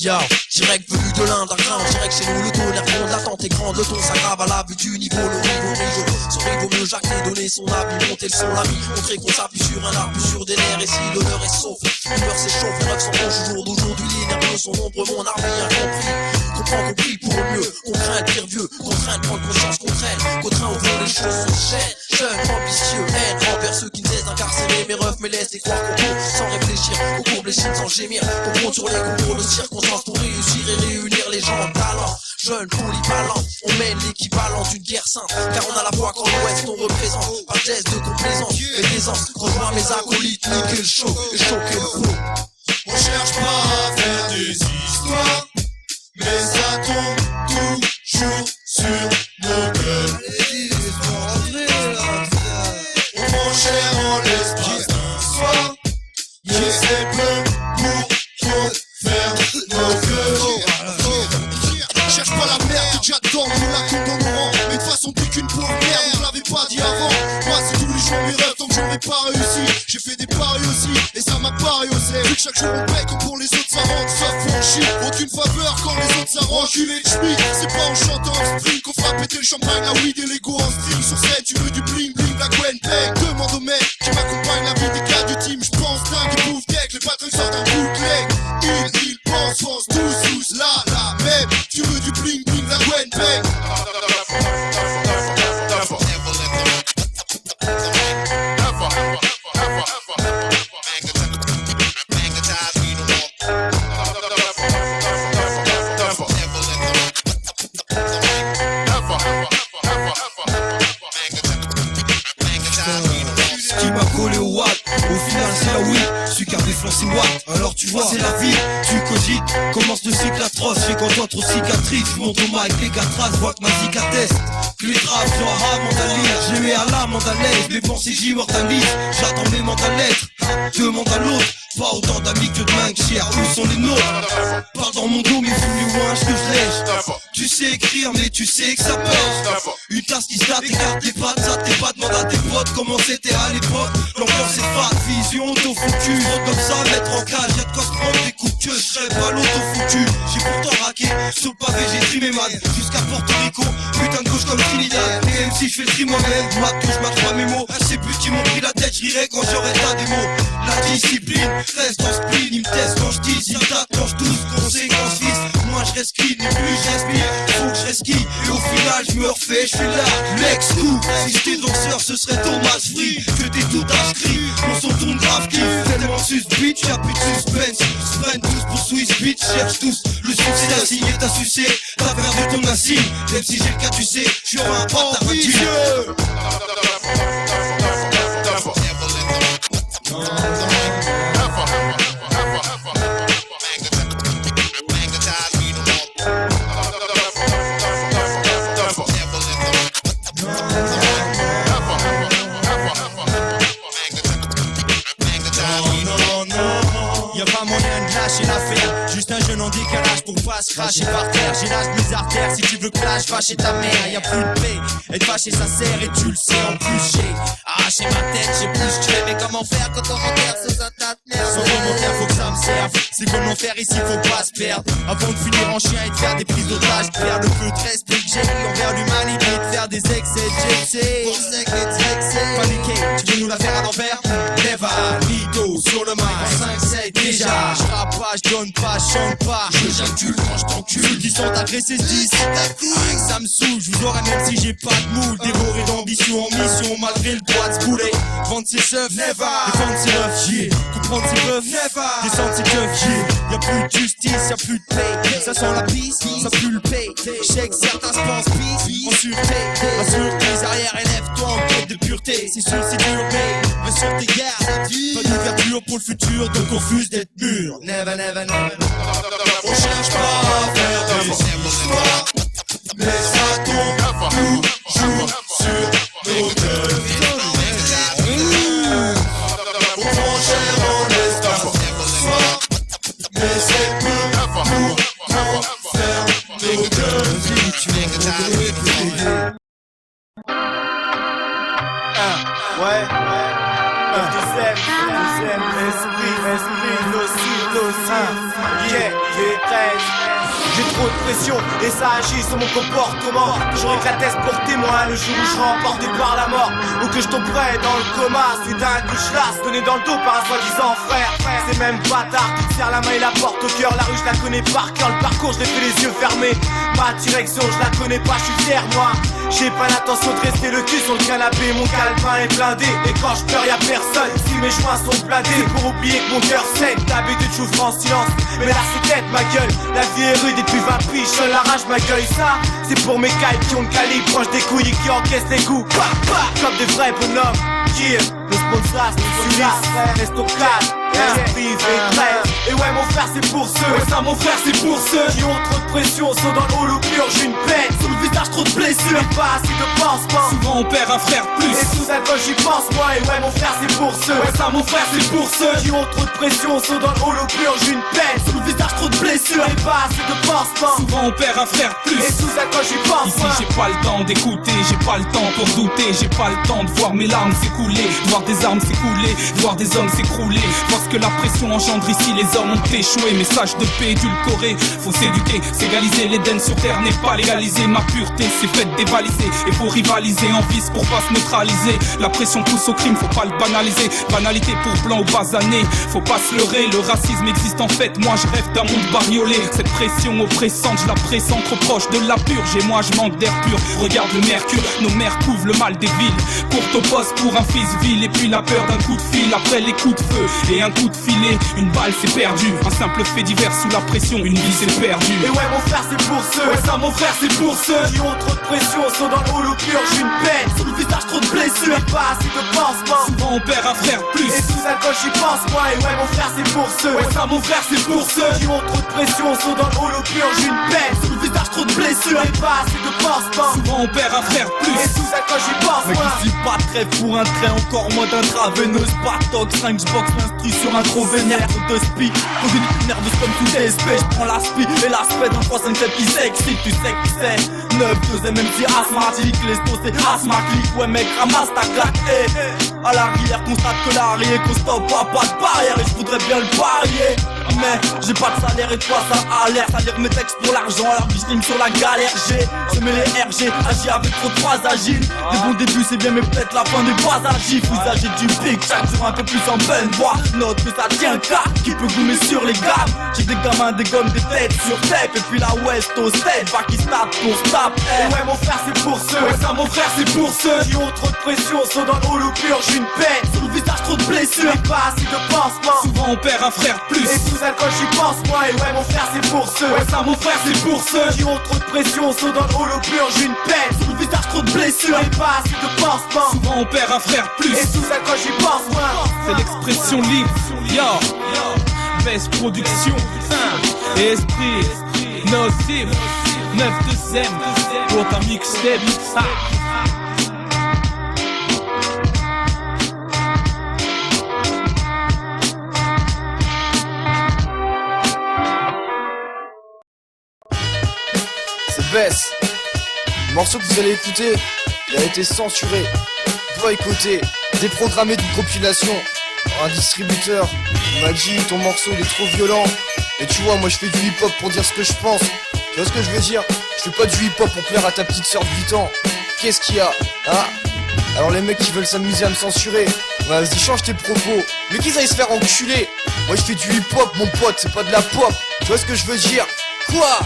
Yo, direct venu de l'underground, direct chez nous le tonnerre gronde, l'attente est grande, le ton s'aggrave à la vue du niveau, le rigo, son rigo mieux jacter, donner son avis, monter le son, l'ami, montrer qu'on s'appuie sur un arbre, sur des nerfs, et si l'honneur est sauf, l'humeur s'échauffe, les rêves sont bons, jour d'aujourd'hui, les nerveux sont nombreux, mon art bien compris, comprends qu'on prie pour le mieux, qu'on craint de pire vieux, qu'on traîne, prendre conscience qu'on traîne, qu'au train au fond les choses s'enchaînent, jeune, ambitieux, haine, envers ceux qui ne cessent d'incarcérer, mes refs me laissent croire qu'on court sans réfléchir, qu'on courbe les chines sans gémir, qu'on compte sur les concours de circonstances pour réussir et réunir les gens en talent. Jeunes, polyvalents, on mène l'équivalent d'une guerre sainte, car on a la voix qu'en l'ouest on représente, pas de geste de complaisance, mais d'aisance, rejoins mes acolytes, niquer le show et choquer le flow. On cherche pas à faire des histoires, mais ça tombe toujours sur nos gueules. On prend cher en l'espace d'un soir, mais c'est peu pour faire nos gueules. Cherche pas la merde, t'es déjà dedans, nous la coupe dans nos rangs. Mais de toute façon t'es qu'une pauvre merde, on l'avait pas dit avant. Moi c'est tous les jours mes rêves, tant que j'en ai pas réussi. J'ai fait des paris aussi, et ça m'a pas réussi. Vu que chaque jour on paye, comme pour les autres ça rentre, ça franchit. Aucune faveur quand les autres s'arrangent, les schmitt. C'est pas en chantant en string qu'on fera péter le champagne, la weed et l'ego en string. Sur scène tu veux du bling bling, la Gwen Peg. Demande au mec qui m'accompagne, la vie des gars du team. J'pense dingue, ils bouffent deck, les patrons sortent un bootleg. Ils pensent, foncent tous sous la même. Tu veux du bling bling, la Gwen Peg. Qui m'a collé au watt, au final c'est la weed, celui qui a déflancé watt, alors tu vois c'est la vie, tu cogites, commence le cycle atroce, j'ai quand toi trop cicatrice, je monte au mic, les gars traces, vois que ma zik atteste, que les traces, genre ah mandalise, je les mets à la mandalaise, mes pensées j'immortalise, j'attends mes mandats lettres, demande à l'autre, pas autant d'amis que de mains chères, où sont les nôtres, parle dans mon dos mais fous les ouinges que je lèche, tu sais écrire mais tu sais que ça pêche, une tasse qui se date, écarte tes pattes, ça t'es pas, demande à tes potes comment c'était à l'époque, l'ambiance c'est fat, vision auto-focus, comme ça mettre en cage, y'a de quoi se prendre des coups de queue, je serais pas l'auto-focus, j'ai pourtant raqué, sur le pavé j'ai trimé man, jusqu'à Porto Rico, putain de gauche comme Trinidad, et même si je fais le tri moi-même, mat que je marque pas mes mots, ces plus qui m'ont pris la tête, je rirais quand j'aurais ta démo, la discipline, reste dans spleen, il me teste quand je dis, il t'attend, je tousse, conséquence fils, moi je reste clean, et plus j'inspire, faut que je reste qui, et au final je me refais, je suis là, l'ex coup, si j'étais danseur ce serait Thomas Free, que t'es tout inscrit, on s'en tourne grave kiff, tellement sus bitch, y'a plus de suspense, se prennent tous pour Swiss bitch, cherche tous, le succès d'un signe est à sucer, t'as perdu ton insigne, même si j'ai le cas tu sais, j'suis un bâtard Y'a pas moyen de lâcher l'affaire, juste un jeune en décalage pour pas se cracher par terre. J'ai l'âge de mes artères, si tu veux que là je fâche ta mère. Y'a plus de paix, être fâché ça sert et tu le sais. En plus j'ai arraché ma tête, j'ai plus que je fais. Mais comment faire quand on m'enterre sous un tas de merde? Sans commentaire faut que ça me serve, c'est comment faire ici faut pas se perdre. Avant de finir en chien et de faire des prises d'otages, de faire le peu de respect que j'ai envers l'humanité, de faire des excès de GC. Paniqué, tu veux nous la faire à l'envers? Never, Lido, sur le mic en 5-7 déjà. Je rappe pas, je donne pas, je chante pas, je j'encule quand je t'encule. Ceux qui sont agressés se disent rien que ça me saoule, je vous aurais même si j'ai pas de moule. Dévoré d'ambition en mission malgré le droit de se bouler. Vendre ses seufs, never. Défendre ses refs, yeah. Comprendre ses veufs, never. Descendre ses keufs, yeah. Y'a plus de justice, y'a plus de paix. Ça sent la pisse, ça pue le paix. J'sais que certains se pensent pisse, en sûreté. Assure tes arrières, élève-toi en quête de pureté. C'est sûr c'est dur mais sur tes gardes. Pas d'ouverture pour le futur, donc on refuse d'être mûr. Never, never, never. On cherche pas à faire des histoires, mais ça tombe toujours sur nos gueules. On prend cher en l'espace d'un soir, mais c'est peu pour faire nos gueules. Ouais, esprit, nos cibles, aussi. Yeah, j'ai trop de pression et ça agit sur mon comportement. J'aurais que la tête pour témoin le jour où je serai emporté par la mort, ou que je tomberai dans le coma suite à un coup de chlasse donné dans le dos par un soi-disant frère. Ces mêmes bâtards qui te serrent la main et la porte au cœur. La rue je la connais par cœur, le parcours je l'ai fait les yeux fermés. Ma direction je la connais pas, je suis fier moi. J'ai pas l'intention de rester le cul sur le canapé, mon calepin est blindé. Et quand je pleure y'a personne, si mes joints sont blindés, c'est pour oublier que mon cœur saigne. D'habitude je souffre en silence, mais là c'est tête ma gueule. La vie est rude et depuis 20 piges, je l'arrache ma gueule. Ça, c'est pour mes cailles qui ont le calibre proche des couilles et qui encaissent les coups. Bah, bah, comme des vrais bonhommes. Yeah, le sponsor, c'est reste au calme. Esprit et ouais mon frère c'est pour ceux, ouais ça mon frère c'est pour ceux qui ont trop de pression, sont dans le hall ou purge une peine. Sous le visage trop de blessures et pas assez de pansements. Souvent on perd un frère plus. Et sous alcool j'y pense moi. Et ouais mon frère c'est pour ceux, ouais ça mon frère c'est pour ceux qui ont trop de pression, sont dans le hall ou purge une peine. Sous le visage trop de blessures et pas assez de pansements. Souvent on perd un frère plus. Et sous alcool j'y pense ici moi. j'ai pas le temps d'écouter, j'ai pas le temps pour douter. J'ai pas le temps de voir mes larmes s'écouler, de voir des armes s'écouler, de voir des hommes s'écrouler. Parce que la pression engendre ici, les hommes ont échoué. Message de paix édulcoré, faut s'éduquer, s'égaliser. L'Éden sur terre n'est pas légalisé. Ma pureté c'est fait dévaliser. Et faut rivaliser en vice pour pas se neutraliser. La pression pousse au crime, faut pas le banaliser. Banalité pour blanc ou basané, faut pas se leurrer. Le racisme existe en fait, moi je rêve d'un monde bariolé. Cette pression oppressante, je la pressens trop proche de la purge. Et moi je manque d'air pur, regarde le mercure. Nos mères couvrent le mal des villes. Courte au poste pour un fils vil. Et puis la peur d'un coup de fil, après les coups de feu et un coup de filet. Une balle c'est perdu, un simple fait divers sous la pression, une vie c'est perdu. Et ouais mon frère c'est pour ceux, ouais ça mon frère c'est pour ceux qui ont trop de pression, sont dans le hall ou purge une peine. Sous le visage trop de blessures et pas assez de pansements. Souvent on perd un frère plus. Et sous alcool j'y pense moi. Et ouais mon frère c'est pour ceux, ouais ça mon frère c'est pour ceux qui ont trop de pression, sont dans le hall ou purge une peine. Sous le visage trop de blessures et pas assez de pansements. Souvent on perd un frère plus. Et sous alcool j'y pense moi. moi. Je suis pas très pour un trait, encore moins d'intraveineuse. Patox, 5 box l'instru sur un trop vénère. Trop de speed, faut une nerveuse comme tout espèce. Je prends la speed et l'aspect d'un 3, 5, 7 qui s'excite. Tu sais qui c'est 9, 2 MC asthmatique. L'esto c'est asthmatique. Ouais mec ramasse ta claque. À l'arrière constate que l'arrière qu'on stoppe pas de barrière. Et je voudrais bien le parier, mais j'ai pas de salaire et toi ça a l'air. Ça lire mes textes pour l'argent, alors que je rime sur la galère. J'ai semé les RG, agi avec trop de phrases agiles. Des bons débuts c'est bien mais peut-être la fin n'est pas agile. Usager du big, chaque jour un peu plus en bonne voie. Note que ça tient qu'à qui peut gommer sur les gammes. J'ai des gamins, des gommes, des têtes sur tête. Et puis la West au stade, va qui se tape pour se taper. Et ouais mon frère c'est pour ceux, ouais ça mon frère c'est pour ceux qui ont trop de pression, sont dans le hall ou purge une peine. Sous le visage trop de blessures et pas assez de pansements. Souvent on perd un frère plus. Et sous alcool j'y pense moi. Et ouais mon frère c'est pour ceux, ouais ça mon frère c'est pour ceux qui ont trop de pression, sont dans le hall ou purge une peine. Sous le visage trop de blessures et pas assez de pansements. Souvent on perd un frère plus. Et sous alcool j'y pense moi. C'est l'expression libre, yo. Best production, et esprit nocif, 9 de M pour ta mixtape. C'est Bess. Le morceau que vous allez écouter, il a été censuré, boycotté, déprogrammé d'une compilation. Un distributeur m'a dit ton morceau il est trop violent. Et tu vois moi je fais du hip hop pour dire ce que je pense. Tu vois ce que je veux dire? Je fais pas du hip hop pour plaire à ta petite sœur de 8 ans. Qu'est-ce qu'il y a? Hein? Alors les mecs qui veulent s'amuser à me censurer, vas-y change tes propos. Mais qu'ils aillent se faire enculer. Moi je fais du hip hop mon pote, c'est pas de la pop. Tu vois ce que je veux dire? Quoi?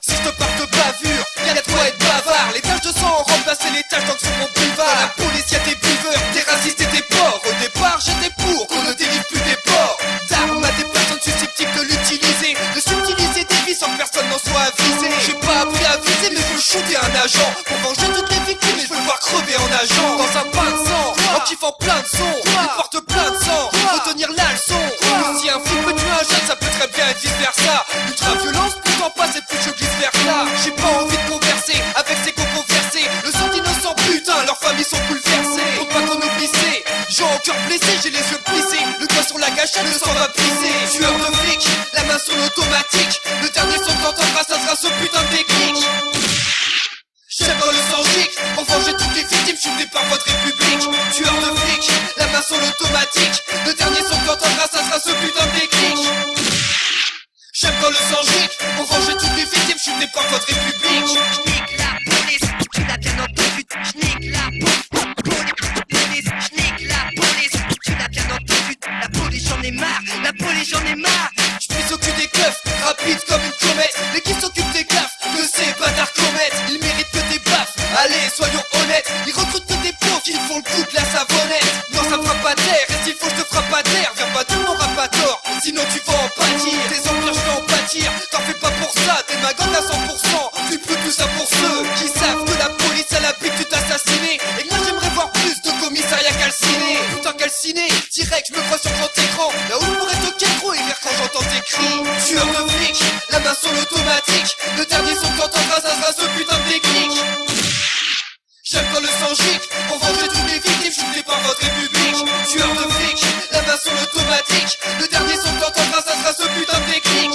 Si je te parle de bavure, y'a de quoi être bavard. Les taches de sang ont remplacé les taches d'encre sur mon boulevard. La police y'a des buveurs, des racistes et des porcs. Au départ j'étais pour qu'on ne délivre plus des porcs d'armes à des personnes susceptibles de l'utiliser, de subtiliser des vies sans que personne n'en soit avisé. J'ai pas appris à viser mais je shooter un agent pour venger toutes les victimes et je veux le voir crever en nageant dans un bain de sang, en kiffant plein de sons. Il porte plein de sang, faut tenir la leçon. Si un flic peut tuer un jeune ça peut très bien être vice versa. Ultra-violence, plus t'en passes et plus je glisse vers là. J'ai pas envie de converser avec ces controversés. Le sang d'innocents putain, leurs familles sont bouleversées. Faut chatte, le sang va briser. Tueur de flic, la main sur l'automatique. Le dernier son que t'entendras, ça sera ce putain de déclic. J'aime dans le sang gicle, pour venger toutes les victimes, je suis venu par votre république. Tueur de flic, la main sur l'automatique. Le dernier son que t'entendras, ça sera ce putain de déclic. J'aime dans le sang gicle, pour venger toutes les victimes, je suis venu par votre république. J'nique la police, tu l'as bien entendu. J'nique la police, j'nique la police, tu l'as bien entendu. La police j'en ai marre, la police j'en ai marre. J'puisse au cul des keufs, rapide comme une comète. Mais qui s'occupe des gaffes, que ces bâtards commettent. Ils méritent que des baffes, allez soyons honnêtes. Ils recrutent que des pauvres qui font le coup de la savonnette. Non ça me fera pas taire, et s'il faut je te frappe pas terre. Viens pas de mon rap à tort, sinon tu vas en pâtir. Tes empires je vais en pâtir, t'en fais pas pour ça. T'es ma gang à 100%, tu peux tout ça pour ceux qui savent que la police a l'habitude d'assassiner. Et que moi j'aimerais voir plus de commissariats calcinés. Putain calciné, direct je me crois sur grand écran. Là où je pourrais te kétro et rire quand j'entends tes cris. Tueur de flic, la main sur l'automatique. Le dernier son que t'entendras, ça sera ce putain de déclic. J'aime quand le sang gicle, pour venger toutes les victimes, je suis venu par votre république. Tueur de flic, la main sur l'automatique. Le dernier son que t'entendras, ça sera ce putain de déclic.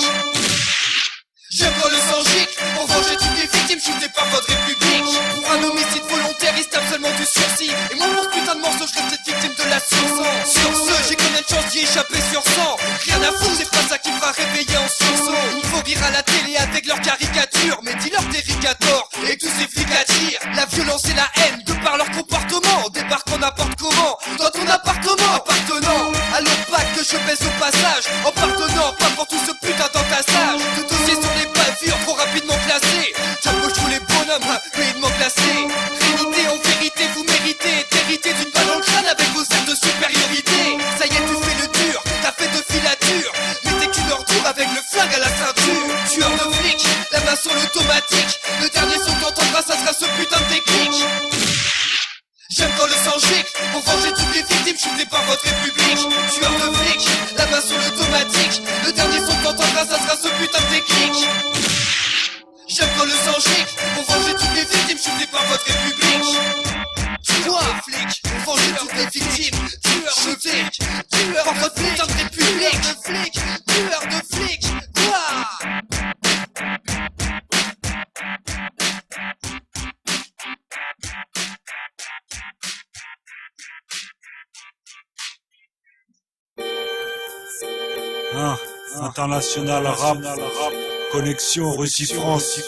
J'aime quand le sang gicle, pour venger toutes les victimes, je suis venu par votre république. Pour un homicide volontaire, il se tape seulement du sursis. Et moi pour ce putain de morceau, je reste peut-être victime de la sur-sang. Sur ce, j'ai combien de chances d'y échapper sur 100. Rien à foutre, c'est pas ça qui me fera réveiller en sursaut. Il faut rire à la télé avec leurs caricatures, mais dis-leur des ricators et tous ces flics attirent la violence et la haine de par leur comportement. Débarquant n'importe comment dans ton appartement, appartenant à l'OPAC que je baisse au passage, en pardonnant pas pour tout ce putain d'entassage de dossiers sur les bavures trop rapidement classés. J'approche tous les bonhommes, rapidement classés. Réalité en vérité, vous méritez d'hériter d'une balle dans le crâne avec vos airs de supériorité. Ça y est, tu fais le dur, t'as fait de filature, mais t'es qu'une ordure avec le flingue à la ceinture. Tueur de flic, la main sur l'automatique. Le dernier son que t'entendras, ça sera ce putain de déclic. J'aime quand le sang gicle, pour venger toutes les victimes, je suis venu par votre république. Tueur de flic, la main sur l'automatique. Le dernier son que t'entendras, ça sera ce putain de déclic. J'aime quand le sang gicle, pour venger toutes les victimes, je suis venu par votre république. Tueur de flic, pour venger toutes les victimes. Tueur de flic, tueur par votre putain de république. Tueur de flic, tueur de flic, quoi? International rap, connexion Russie-France.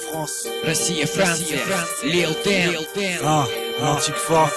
Россия, Франция, Lil Дэн. Antiqua,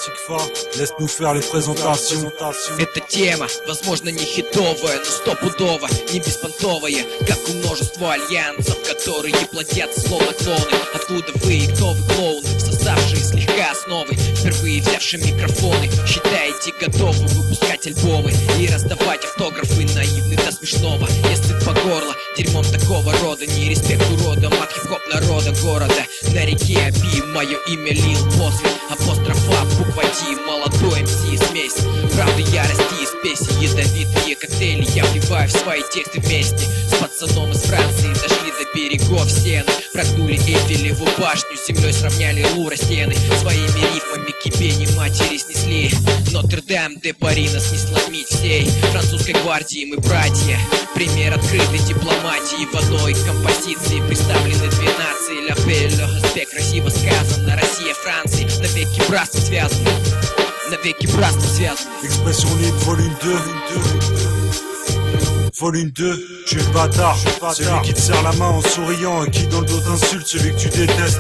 laisse-nous faire les présentations. Эта тема, возможно, не хитовая, но стопудово, не беспонтовая, как у множества альянсов, которые плодятся словно клоны. Откуда вы и кто вы клоуны, всосавшие слегка основы, впервые взявшие микрофоны, считаете готовы выпускать альбомы и раздавать автографы наивных до смешного. Если по горло дерьмом такого рода, не респект уродам от хип-хоп народа города. На реке Аби мое имя Лил после апострофа буква Ди, молодой МС смесь. Правда ярости и спеси, ядовитые коктейли я вливаю в свои тексты вместе с пацаном из Франции. Дошли до берегов сены, прогнули Эйфелеву башню, с землей сравняли Лура стены. Своими рифмами кипени матери снесли. Нотр-Дам де Пари нас не сломить всей французской гвардии. Мы братья, пример открытой дипломатии. В одной композиции представлены 12 ля Бель, респект, красиво сказано. Россия, Франция, навеки братство связаны. Навеки братство связаны. Expression libre, volume 2. Volume 2, je suis le bâtard, celui qui te serre la main en souriant et qui dans le dos t'insulte, celui que tu détestes.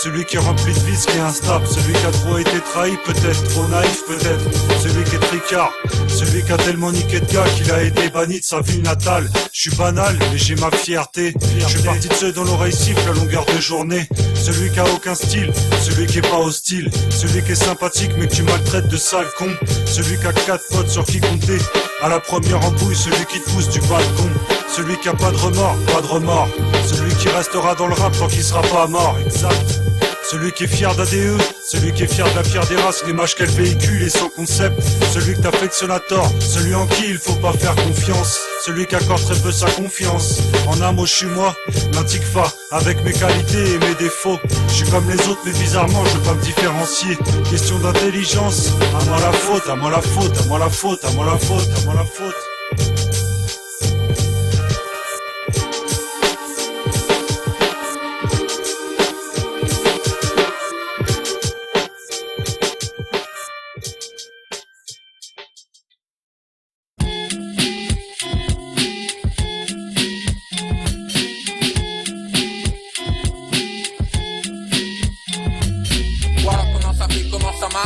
Celui qui est rempli de vices, qui est instable. Celui qui a trop été trahi, peut-être, trop naïf, peut-être. Celui qui est tricard. Celui qui a tellement niqué de gars qu'il a été banni de sa ville natale. Je suis banal, mais j'ai ma fierté. Je suis parti de ceux dans l'oreille siffle à longueur de journée. Celui qui a aucun style, celui qui est pas hostile. Celui qui est sympathique mais que tu maltraites de sale con. Celui qui a 4 potes sur qui compter. À la première embouille, celui qui te pousse du balcon. Celui qui a pas de remords, pas de remords. Celui qui restera dans le rap tant qu'il sera pas mort, exact. Celui qui est fier d'ADE, celui qui est fier de la pierre des races, l'image qu'elle véhicule et son concept. Celui que t'affectionnes à tort, celui en qui il faut pas faire confiance. Celui qui accorde très peu sa confiance. En un mot, je suis moi, l'Antiqua, avec mes qualités et mes défauts. Je suis comme les autres, mais bizarrement, je veux pas me différencier. Question d'intelligence, à moi la faute, à moi la faute, à moi la faute, à moi la faute, à moi la faute.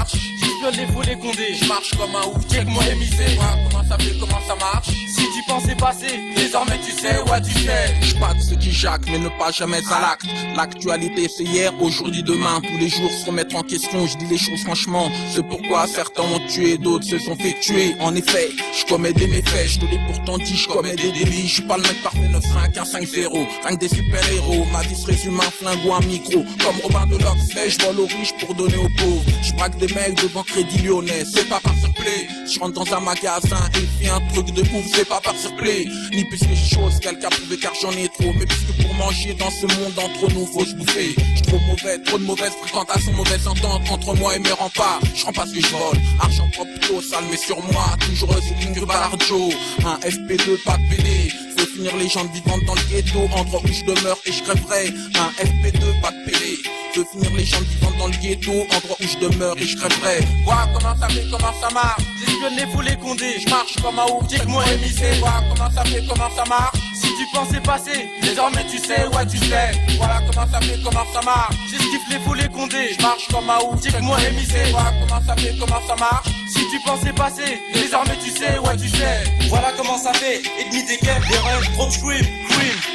marche. J'espionne les fous, les condés. Je marche comme un ouf, check-moi et misé. Comment ça fait, comment ça marche? Si tu pensais passer, désormais tu sais, ouais tu sais. Je pas de ceux qui jacquent, mais ne pas jamais à l'acte. L'actualité c'est hier, aujourd'hui, demain. Tous les jours se remettre en question, je dis les choses franchement. C'est pourquoi certains ont tué, d'autres se sont fait tuer. En effet, je commets des méfaits, je te l'ai pourtant dit, je commets des délits. Je suis pas le mec parfait, 9-5, 1-5-0. Rien que des super-héros, ma vie se résume à un flingue ou un micro. Comme Robin de l'Oxley, je vole aux riches pour donner aux pauvres. Je braque des mecs devant Crédit Lyonnais, c'est pas par surplay. Je rentre dans un magasin et fais un truc de ouf, c'est pas par surplay. Ni puisque je chose, quelqu'un prouvé car j'en ai trop. Mais puisque pour manger dans ce monde entre nous faut se bouffer. Je trop mauvais, trop de mauvaise fréquentation, mauvaise entente entre moi et mes remparts. Je rends pas ce que je vole, argent propre plutôt sale mais sur moi. Toujours c'est une Balarjo, un FP2 pas de PD. Faut finir les gens vivantes dans le ghetto, endroit où je demeure et je crèverai. Un FP2 pas de PD. Veux finir les gens vivantes dans le ghetto, endroit où je demeure et je crèverai. Vois comment ça fait, comment ça marche. J'espionne les fous, les condés. Je marche comme un ouf, check-moi et misé. Vois comment ça fait, comment ça marche. Si tu pensais passer, désormais tu sais, ouais tu sais. Voilà comment ça fait, comment ça marche. J'esquive les fous, les condés. Je marche comme un ouf, Check-moi et misé. Vois comment ça fait, comment ça marche. Si tu pensais passer, désormais tu sais, ouais tu sais. Voilà comment ça fait, ennemi des guêpes, des runs, trop cream,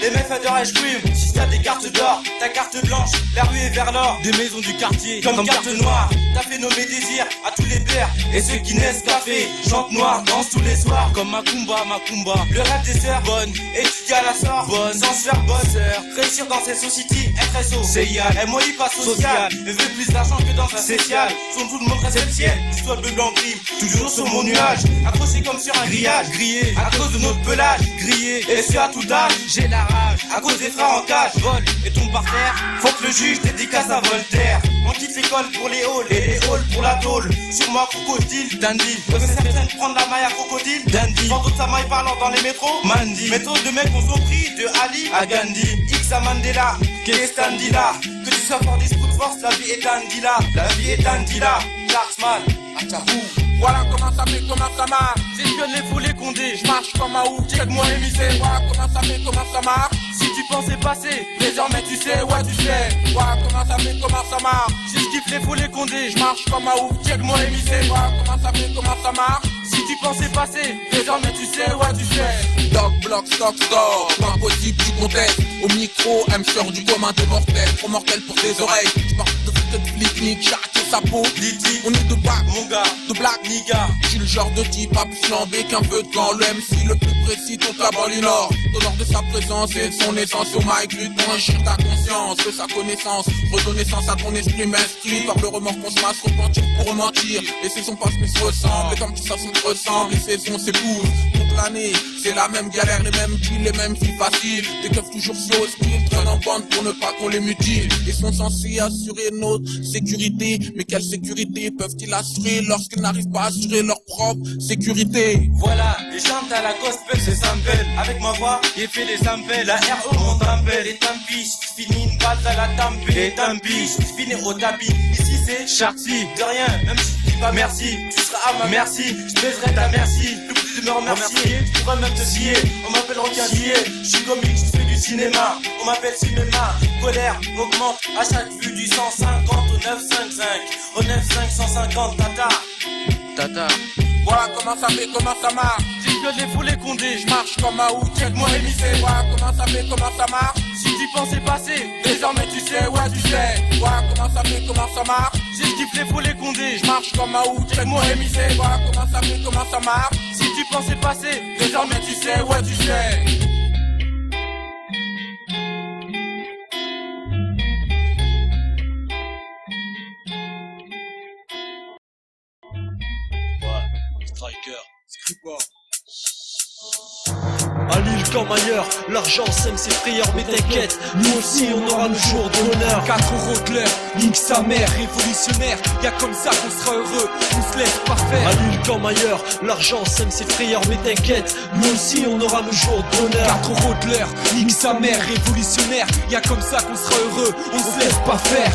les meufs adorent ice cream. Si t'as des cartes d'or, ta carte blanche, la rue est vers l'or. Des maisons du quartier, comme carte noire. T'as fait nommer désir à tous les pères et ceux qui naissent café. Chante noir, danse tous les soirs, comme Macumba, Macumba. Le rêve des sœurs, bonne, étudier à la sort, bonne, sans se faire bonne sœur. Réussir dans cette société, SSO, CIA, MOI pas social. Elle veut plus d'argent que dans un social. Son tout le monde reste le ciel, soit bleu blanc gris, toujours sur mon nuage. Accroché comme sur un grillage, grillé, à cause de notre pelage, grillé. Et ce à tout âge, j'ai la rage, à cause des frères en cage. Vol et tombe par terre, faut que le juge dédicace à Voltaire. On quitte l'école pour les halls et les halls pour la tôle. Sur moi, crocodile, dandy. Comme certaines prendre la maille à crocodile, dandy. Quand d'autres sa maille parlant dans les métros, Mandy. Métro de mecs on s'en pris de Ali à Gandhi. X à Mandela, qu'est-ce dandy là. Que tu sois fort d'esprit de force, la vie est dandy là. La vie est dandy là. Darksman, à Tchabou. Voilà comment ça fait, comment ça marche. J'espionne les fous, les condés. Je marche comme un ouf, check-moi et misé. Voilà comment ça fait, comment ça marche. Si tu pensais passer, désormais tu sais, ouais tu sais. Voilà comment ça fait, comment ça marche. J'esquive les fous, les condés. Je marche comme un ouf, check-moi et misé. Voilà comment ça fait, comment ça marche. Si tu pensais passer, désormais tu sais, ouais tu sais. Dog, block, stock, store, pas impossible, tu contestes. Au micro, elle me sort du commun des mortels. Trop mortel pour tes oreilles. Je porte de flic-nick, charité sa peau. Liti, on est de bac, mon gars, de black, niga. Je suis le genre de type à plus flambé qu'un peu de camp. Le MC le plus précis, toute la banlieue nord. T'honore de sa présence et de son essence au mic. Lutte pour enrichir ta conscience, de sa connaissance. Redonner sens à ton esprit m'instruit. Par le remords qu'on se masse, repentir pour rementir. Les saisons passent mais se ressemblent. Et comme tout ça se ressemble, les saisons s'épousent. Toute l'année, c'est la même galère, les mêmes kills, les mêmes filles faciles. Des keufs toujours si hostiles, traînent en bande pour ne pas qu'on les mutile. Ils sont censés assurer notre sécurité. Mais quelle sécurité peuvent-ils assurer lorsqu'ils n'arrivent pas à assurer leur propre sécurité? Voilà, les chante à la gospel, c'est sample. Avec ma voix, il fait les samples. La RE, mon tampel. Et tant pis, je finis une balle à la tempête. Et tant pis, je finis au tapis. Ici, c'est Charty. De rien, même si tu dis pas merci, tu seras à ma merci. Je baiserai ta merci. Plus de me remercier, tu pourrais même te scier. On m'appelle requin-lier. Je suis comique, je fais du cinéma. On m'appelle cinéma. Colère augmente à chaque vue du 150 au 955. Au 95, 150, tata. Tata. Voilà comment ça fait, comment ça marche. J'espionne les fous, les condés. Je marche comme un ouf, check-moi et misé. Voilà comment ça fait, comment ça marche. Si tu pensais passer, désormais tu sais, ouais tu sais. Voilà comment ça fait, comment ça marche. J'esquive les fous, les condés. Je marche comme un ouf, check-moi et misé. Voilà comment ça fait, comment ça marche. Si tu pensais passer, désormais tu sais, ouais tu sais. À Lille comme ailleurs, l'argent sème ses frayeurs, mais t'inquiète, nous aussi on aura le jour de l'honneur. 4 euros de l'heure, nique sa mère, révolutionnaire, y'a comme ça qu'on sera heureux, on se laisse pas faire. À Lille comme ailleurs, l'argent sème ses frayeurs, mais t'inquiète, nous aussi on aura le jour de l'honneur. 4 euros de l'heure, nique sa mère, révolutionnaire, y'a comme ça qu'on sera heureux, on se laisse pas faire.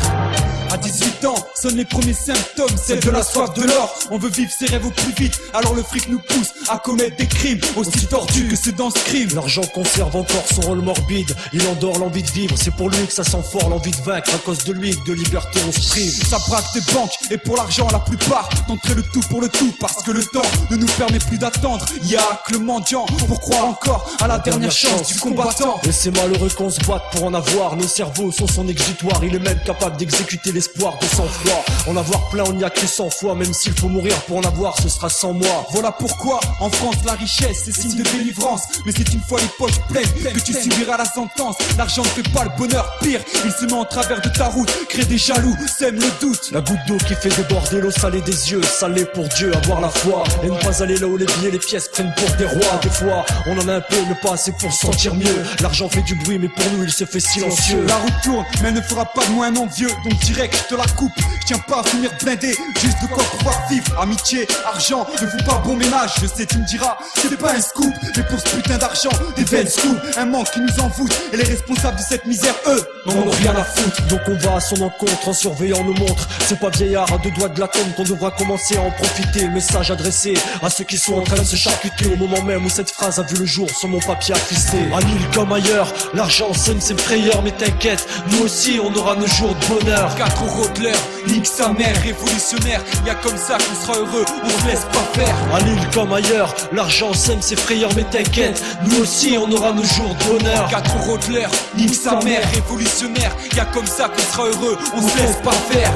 À 18 ans, sonnent les premiers symptômes, celle de la soif de l'or. On veut vivre ses rêves au plus vite, alors le fric nous pousse à commettre des crimes aussi tordus que ceux dans ce crime. L'argent conserve encore son rôle morbide, il endort l'envie de vivre, c'est pour lui que ça sent fort l'envie de vaincre. À cause de lui, de liberté on se prive. Ça braque des banques, et pour l'argent la plupart tenteraient le tout pour le tout, parce que le temps ne nous permet plus d'attendre. Y'a que le mendiant pour croire encore à la dernière chance du combattant. Et c'est malheureux qu'on se batte pour en avoir. Nos cerveaux sont son exutoire, il est même capable d'exécuter l'espoir de sang-froid. En avoir plein on y a cru 100 fois, même s'il faut mourir pour en avoir ce sera 100 mois. Voilà pourquoi en France la richesse c'est signe de délivrance. Mais c'est une fois les poches pleines que tu subiras la sentence. L'argent ne fait pas le bonheur, pire, il se met en travers de ta route, crée des jaloux, sème le doute. La goutte d'eau qui fait déborder l'eau salée des yeux, salée pour Dieu, avoir la foi et ne pas aller là où les billets, les pièces prennent pour des rois. Des fois on en a un peu, mais pas assez pour se sentir mieux. L'argent fait du bruit mais pour nous il se fait silencieux. La route tourne mais elle ne fera pas de moi un envieux, donc direct je te la coupe. Je tiens pas à finir blindé, juste de quoi pouvoir vivre. Amitié, argent, ne fous pas bon ménage. Je sais tu me diras, c'est pas un scoop, mais pour ce putain d'argent, des veines scoop. Un manque qui nous envoûte, et les responsables de cette misère, eux, n'en ont rien à foutre. Donc on va à son encontre en surveillant nos montres. C'est pas vieillard à deux doigts de la tombe qu'on devra commencer à en profiter. Le message adressé à ceux qui sont en train de se charcuter au moment même où cette phrase a vu le jour sur mon papier attristé. À Lille comme ailleurs, l'argent sème ses frayeurs, mais t'inquiète, nous aussi on aura nos jours de bonheur. 4 euros de l'heure, nique sa mère, révolutionnaire. Y'a comme ça qu'on sera heureux, on se laisse pas faire. À Lille comme ailleurs, l'argent sème ses frayeurs, mais t'inquiète, nous aussi on aura nos jours de bonheur. 4 euros de l'heure, nique sa mère, révolutionnaire. Y'a comme ça qu'on sera heureux, on se laisse pas faire.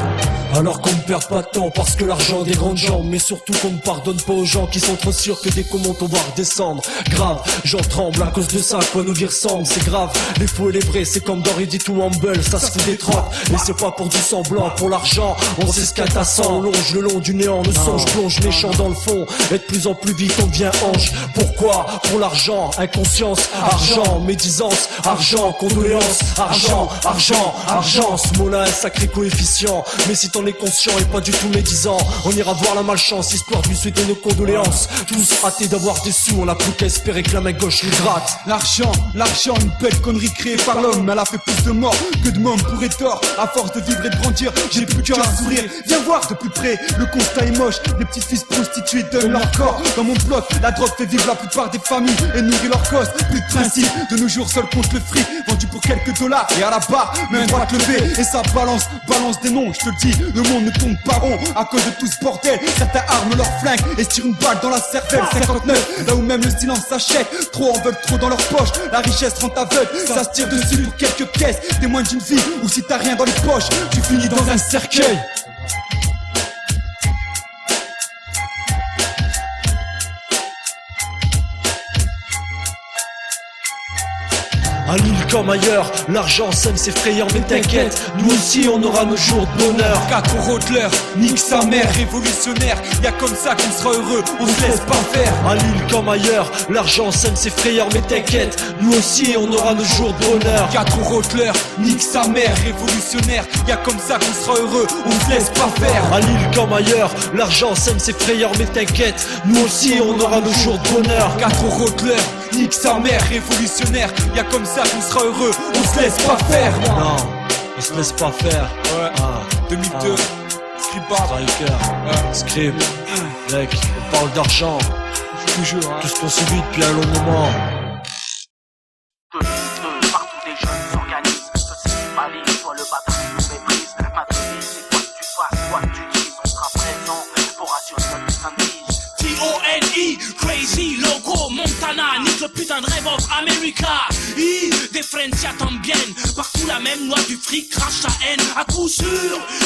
Alors qu'on ne perd pas de temps parce que l'argent des grandes jambes, mais surtout qu'on ne pardonne pas aux gens qui sont trop sûrs que dès qu'on monte on va redescendre. Grave, j'en tremble à cause de ça, quoi nos vies ressemblent, c'est grave. Les faux et les vrais, c'est comme dans Reddit ou Humble, ça se fout des trottes. Et c'est pas pour du semblant, pour l'argent, on s'escate à 100. On longe le long du néant, nos songes plongent méchants dans le fond. Et de plus en plus vite on devient ange. Pourquoi? Pour l'argent, inconscience, argent, médisance, argent, condoléances, argent, argent, argent. Ce mot-là a un sacré coefficient, mais si t'en es conscient et pas du tout médisant, on ira voir la malchance, histoire de lui souhaiter nos condoléances. Tous hâtés d'avoir des sous, on n'a plus qu'à espérer que la main gauche nous gratte. L'argent, une belle connerie créée par l'homme. Elle a fait plus de morts que de mômes pour et tort. À force de vivre et de grandir, j'ai plus cœur à sourire. Viens voir de plus près, le constat est moche. Les petits fils prostitués donnent leur corps. Dans mon bloc, la drogue fait vivre la plupart des familles et nourrit leur cause. Plus de principe, de nos jours seul compte le fric. Vendu pour quelques dollars et à la barre, main droite levée. Et ça balance des noms, je te le dis. Le monde ne tourne pas rond à cause de tout ce bordel. Certains arment leur flingue et se tirent une balle dans la cervelle. 59, là où même le silence s'achète. Trop en veulent trop dans leur poche. La richesse rend aveugle, ça se tire dessus pour quelques pièces. Témoin d'une vie où si t'as rien dans les poches, tu finis dans un cercueil. À Lille comme ailleurs, l'argent sème ses frayeurs, mais t'inquiète, nous aussi on aura nos jours de bonheur. 4 euros de l'heure, nique sa mère, révolutionnaire. Y'a comme ça qu'on sera heureux, on se laisse pas faire. À Lille comme ailleurs, l'argent sème ses frayeurs, mais t'inquiète, nous aussi on aura nos jours de bonheur. 4 euros de l'heure, nique sa mère, révolutionnaire. Y'a comme ça qu'on sera heureux, on se laisse pas faire. À Lille comme ailleurs, l'argent sème ses frayeurs, mais t'inquiète, nous aussi on aura nos jours de bonheur. 4 euros de l'heure, nique sa mère, révolutionnaire. Y'a comme ça qu'on sera heureux, on se laisse pas faire. Non, on se laisse pas faire. Ouais, 2002, Scriba, Script, mec, on parle d'argent. Toujours, hein. Tout ce qu'on subit depuis un long moment. Partout des jeunes s'organisent, ceux-ci valident, soit le patron nous méprise. Pas de vie, c'est quoi que tu fasses, quoi que tu dises, on sera présent pour assurer notre putain de mise. T.O.N.E. Crazy Loco Montana, nique le putain de rêve of America. Des friends t'en bien, partout la même loi du fric, crache sa haine. À coup sûr,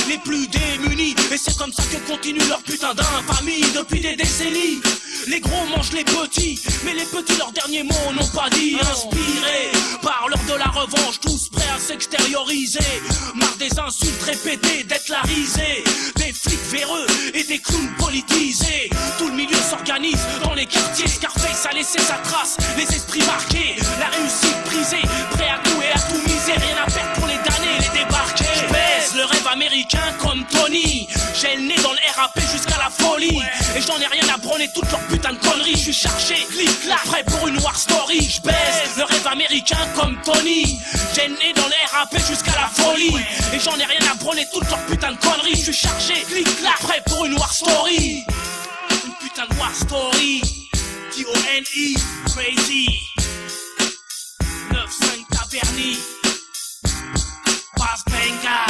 les plus démunis, et c'est comme ça que continue leur putain d'infamie depuis des décennies. Les gros mangent les petits, mais les petits leurs derniers mots n'ont pas dit. Inspirés par l'heure de la revanche, tous prêts à s'extérioriser. Marre des insultes répétées, d'être la risée. Des flics véreux et des clowns politisés. Tout le milieu s'organise dans les quartiers. Scarface a laissé sa trace, les esprits marqués. La réussite brisée, prêt à tout et à tout miser. Rien à perdre pour les damnés, les débarquer. Je baise le rêve américain comme Tony. J'ai le nez dans le RAP jusqu'à la folie. Et j'en ai rien à branler toutes leurs putains de conneries. conneries. Je suis chargé, clic là, prêt pour une war story. Je baisse le rêve américain comme Tony. J'ai né dans l'air rappé jusqu'à la folie. Et j'en ai rien à branler toute leur putain de conneries. Je suis chargé, clic là, prêt pour une war story. Une putain de war story. T-O-N-E, crazy. 9-5 Taverny. Bass Benga.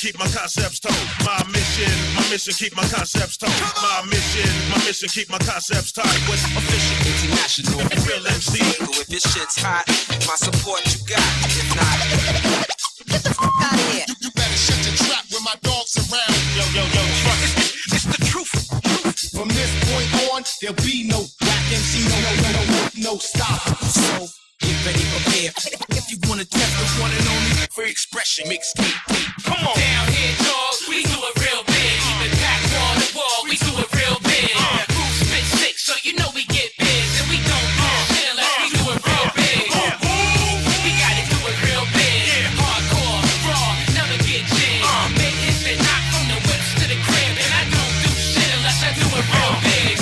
Keep my concepts tight. My mission, keep my concepts tight. My mission, keep my concepts tight. With official international real MC. If this shit's hot, my support you got. If not, get the fuck out of here. You better shut your trap when my dog's around. Yo, trust me, it's the truth. From this point on, there'll be no black MC, no stop. So get ready, prepare. If you wanna test the one and only free expression mixtape. Come on. Down here, dog, we do it real big. Keep it packed wall to wall, we do it real big. Who spit sick, so you know we get big. And we don't shit unless we do it real big. We gotta do it real big. Hardcore, raw, never get jig. Make this shit knock from the whips to the crib. And I don't do shit unless I do it real big.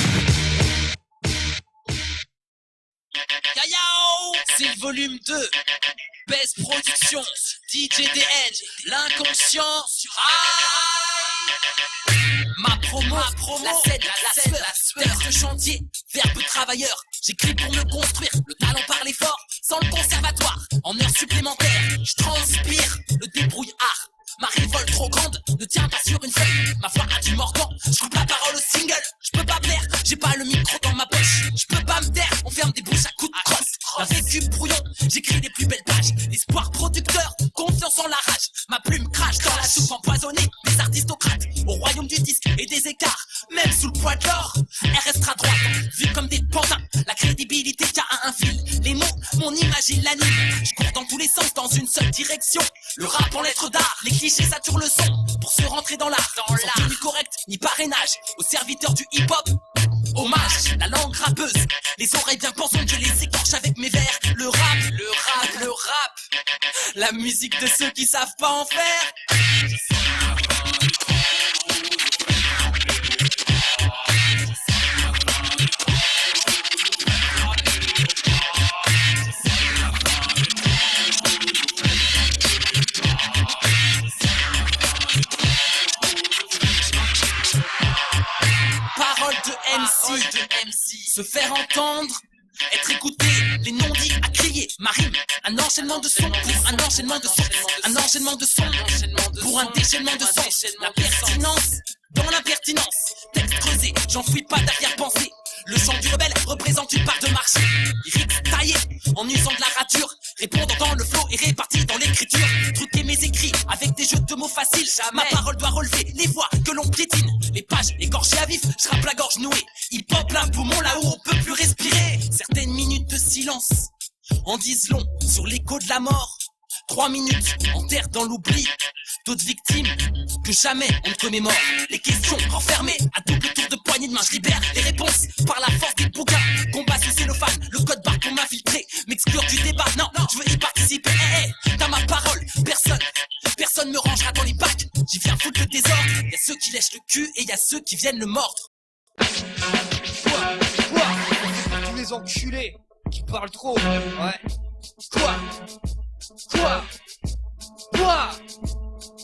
Yo, c'est le volume 2. Best Production, DJ DN, l'inconscient sur ma promo, la scène, la sueur, texte chantier, verbe travailleur. J'écris pour me construire, le talent parle fort, sans le conservatoire. En heures supplémentaires, je transpire le débrouillard. Ma révolte trop grande ne tient pas sur une feuille. Ma foi a du mordant, je coupe la parole au single. Je peux pas plaire, j'ai pas le micro dans ma poche. Je peux pas me taire, on ferme des bouches à coups de crosse. Un vécu brouillon, j'écris les plus belles pages. Espoir producteur, confiance en la rage. Ma plume crache dans la soupe empoisonnée des aristocrates. Au royaume du disque et des écarts, même sous le poids de l'or, elle restera droite, vue comme des pantins. La crédibilité tient à un fil. Les mots, mon image, il l'anime. Je cours dans tous les sens, dans une seule direction. Le rap en lettres d'art, les clichés saturent le son. Pour se rentrer dans l'art, sans tenue correcte, ni parrainage. Aux serviteurs du hip-hop, hommage, la langue rappeuse. Les oreilles bien pensantes, je les écorche avec mes vers. Le rap, la musique de ceux qui savent pas en faire. Parole de MC, se faire entendre, être écouté, les non-dits à crier, ma rime, un enchaînement de sons, pour un enchaînement de sons, un enchaînement de sons, pour un déchaînement de sens, la pertinence dans l'impertinence, texte creusé, j'en fouille pas d'arrière-pensée, le chant du rebelle représente une part de marché, lyrics taillés, en usant de la rature, répondant dans le flow et réparti dans l'écriture, truquer mes écrits avec des jeux de mots faciles, ma parole doit relever les voix que l'on piétine, les pages égorgées à vif, je rappe la gorge nouée, hip-hop plein poumon là où on peut plus respirer, certaines minutes de silence en disent long sur l'écho de la mort, 3 minutes enterrent dans l'oubli d'autres victimes que jamais on ne commémore. Les questions renfermées à double tour de poignée de main, je libère les réponses par la force des bouquins. Combat sous cellophane, le code barre pour m'infiltrer, m'exclure du débat, non, je veux y participer. T'as ma parole, personne me rangera dans les bacs. J'y viens foutre le désordre, y'a ceux qui lèchent le cul et y'a ceux qui viennent le mordre. Quoi tous les enculés qui parlent trop. Ouais. Quoi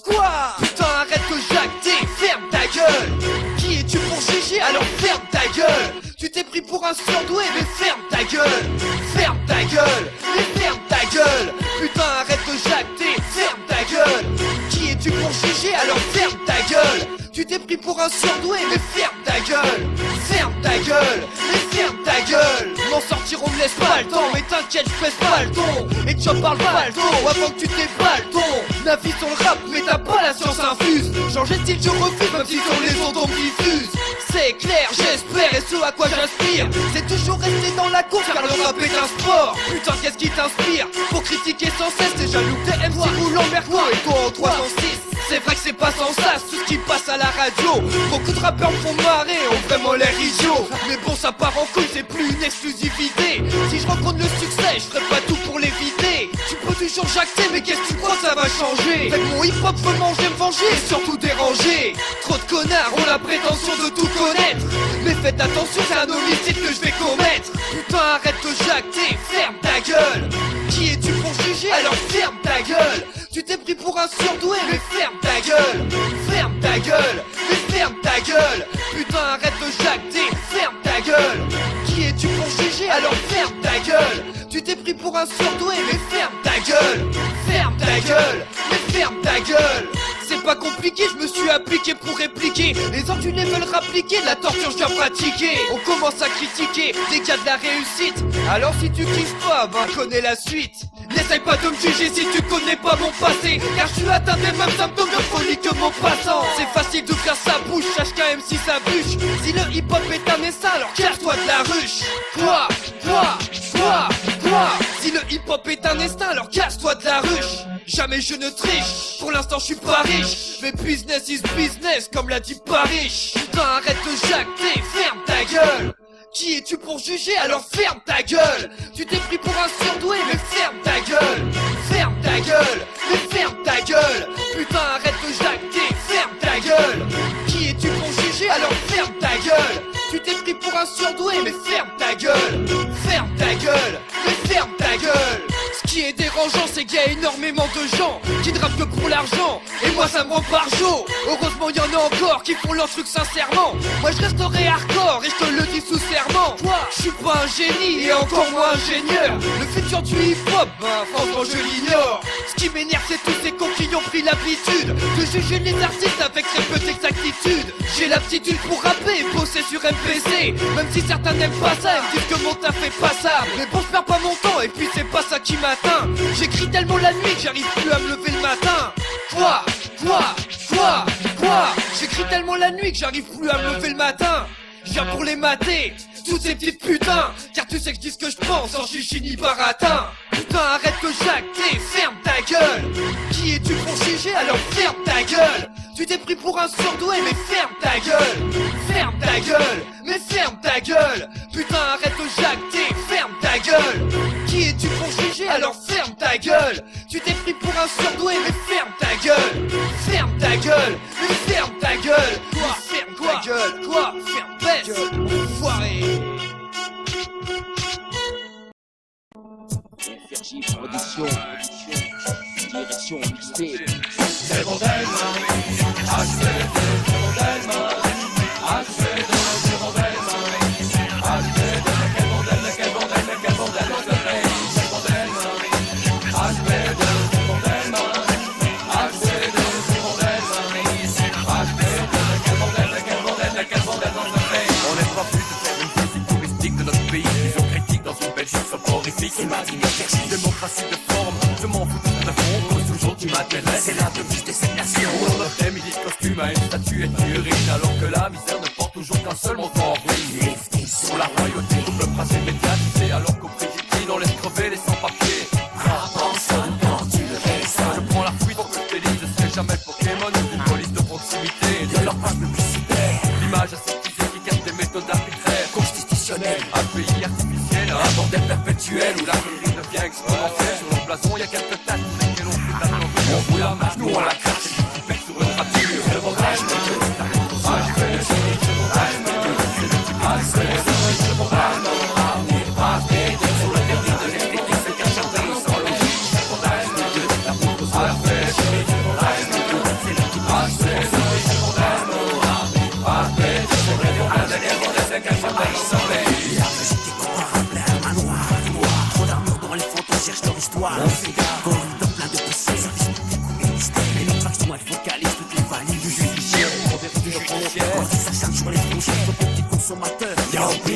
Quoi? Putain, arrête de jacter, ferme ta gueule. Qui es-tu pour juger? Alors ferme ta gueule. Tu t'es pris pour un surdoué, mais ferme ta gueule. Ferme ta gueule, mais ferme ta gueule. Putain, arrête de jacter, ferme ta gueule. Qui es-tu pour juger? Alors ferme ta gueule. Tu t'es pris pour un surdoué, mais ferme ta gueule. Ferme ta gueule, mais ferme ta gueule. M'en sortir on me laisse pas le temps, mais t'inquiète je pèse pas le ton. Et tu en parles pas le ton, avant que tu t'éballes le ton. Navis sur le rap, mais t'as pas la science infuse. Changer de style je refuse, même si sur les ondes on diffuse. C'est clair, j'espère, et ce à quoi j'aspire, c'est toujours rester dans la course, car le rap est un sport. Putain, qu'est-ce qui t'inspire pour critiquer sans cesse? T'es jaloux que t'es MC ou l'emmerde-toi, et toi en 306. C'est vrai que c'est pas sans sas, tout ce qui passe à la radio. Beaucoup de rappeurs me font marrer, ont vraiment l'air idiots. Mais bon, ça part en couille, c'est plus une exclusivité. Si je rencontre le succès, je ferai pas tout pour l'éviter. Tu peux toujours jacter, mais qu'est-ce que tu crois ça va changer? Fait que mon hip-hop veut manger, me venger, et surtout déranger. Trop de connards ont la prétention de tout connaître. Mais faites attention, c'est un homicide que je vais commettre. Putain, arrête de jacter, ferme ta gueule. Qui es-tu pour juger? Alors ferme ta gueule. Tu t'es pris pour un surdoué, mais ferme ta gueule. Ferme ta gueule, mais ferme ta gueule. Putain, arrête de jacter, ferme ta gueule. Qui es-tu pour juger? Alors ferme ta gueule. Tu t'es pris pour un surdoué, mais ferme ta gueule. Ferme ta gueule, mais ferme ta gueule. C'est pas compliqué, je me suis appliqué pour répliquer. Les enculés veulent rappliquer, la torture je viens pratiquer. On commence à critiquer des cas de la réussite. Alors si tu kiffes pas, ben connais la suite. N'essaye pas de me juger si tu connais pas mon passé, car je suis atteint des mêmes symptômes de folie que mon passant. C'est facile d'ouvrir sa bouche, HKM si ça bûche. Si le hip-hop est un essaim, alors casse-toi de la ruche. Quoi? Si le hip-hop est un instinct, alors casse-toi de la ruche. Jamais je ne triche, pour l'instant je suis pas riche. Mais business is business, comme l'a dit Paris. Putain, arrête de jacter, ferme ta gueule. Qui es-tu pour juger? Alors ferme ta gueule. Tu t'es pris pour un surdoué, mais ferme ta gueule. Ferme ta gueule, mais ferme ta gueule. Putain, arrête de jacter, ferme ta gueule. Qui es-tu pour juger? Alors ferme ta gueule. Tu t'es pris pour un surdoué, mais ferme ta gueule. Ferme ta gueule, mais ferme ta gueule. Ce qui est dérangeant, c'est qu'il y a énormément de gens qui ne rappent que pour l'argent. Et moi ça me rend par jour. Heureusement y en a encore qui font leur truc sincèrement. Moi je resterai hardcore et je te le dis sous serment. Je suis pas un génie et encore moins ingénieur. Le futur du hip-hop, ben franchement je l'ignore. Ce qui m'énerve c'est tous ces cons qui ont pris l'habitude de juger les artistes avec très peu d'exactitude. J'ai l'aptitude pour rapper et bosser sur MPC. Même si certains n'aiment pas ça, ils me disent que mon taf est pas ça. Mais bon je perds pas mon temps et puis c'est pas ça qui m'atteint. J'écris tellement la nuit que j'arrive plus à me lever le matin. Quoi? J'écris tellement la nuit que j'arrive plus à me lever le matin. Je viens pour les mater, toutes ces petites putains. Car tu sais que je dis ce que je pense sans chichi ni baratin. Putain, arrête de jacter, ferme ta gueule. Qui es-tu pour juger? Alors ferme ta gueule. Tu t'es pris pour un surdoué, mais ferme ta gueule. Ferme ta gueule, mais ferme ta gueule. Putain, arrête de jacter, ferme ta gueule. Qui es-tu pour juger? Alors ferme ta gueule. Tu t'es pris pour un surdoué, mais ferme ta gueule. Ferme ta gueule, mais ferme ta gueule. Quoi? Ferme ta gueule. Quoi? Ferme ta gueule. Enfoiré. Production, direction mixtape. C'est le bordel, HV2, c'est le bordel, HV2, c'est le bordel, HV2, quel bordel, quel bordel, quel bordel, c'est le bordel, HV2, c'est le bordel, HV2, c'est le bordel, HV2, quel bordel, quel bordel, quel bordel, on n'est pas plus de faire une visite touristique de notre pays. Vision critique dans une Belgique soporifique. Imaginez démocratie de forme, je m'en fous de fond, cause toujours tu m'intéresse. C'est la devise de cette nation. On notre thème, il dit costume à une statue et urine, alors que la misère ne porte toujours qu'un seul montant en ruine. Sur la royauté, double principe médiatisé, alors qu'au président on laisse crever les sans-papiers. Quand tu le fais, je prends la fuite pour que je t'élise, je serai jamais Pokémon ou une police de proximité. De leur page publicitaire, l'image aseptisée qui cache des méthodes arbitraires, constitutionnelles, un pays artificiel, un bordel perpétuel où la mairie devient exponentielle. Sur le blason, y'a quelques tâches sur lesquelles on fait attention. On fout la marche, nous on la crache, et qui pète sur une rature. Le bordel,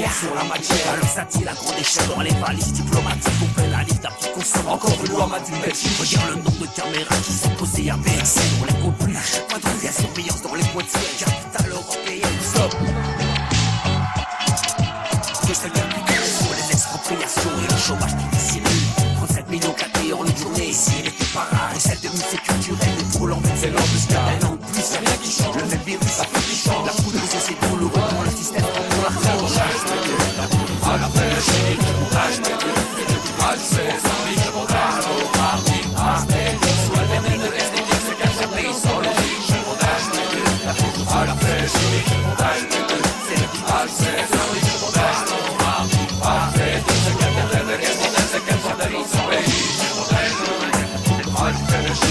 clair sur la matière. Alors ça tire la grande échelle dans les valises diplomatiques. On pénalise la petite consomme. Encore une loi m'a dit bêtise. Regarde le nombre de caméras qui sont posées à BXC. On les compte plus. À chaque patrouille, la surveillance dans les boîtiers. Capitale européenne. Stop. Que ça vient sur les expropriations et le chômage qui dissimule. 37 millions claqués en une journée. Ici, il était parade. Et celle de musée culturel. Mais pour l'envers, c'est l'embuscade. Un an de plus, y'a rien qui change. Le même virus, ça fait qui change. La poudre, c'est douloureux pour le système. Pour la recherche. À la pêche, courage, courage, c'est ça, les chevaudages, au mardi, à sur la dernière de l'Est, et se cache la prise sur le riche, à la pêche, courage, c'est le courage, c'est ça, les chevaudages, au mardi, à se cache la dernière de l'Est, et se cache la prise sur le riche, à la pêche,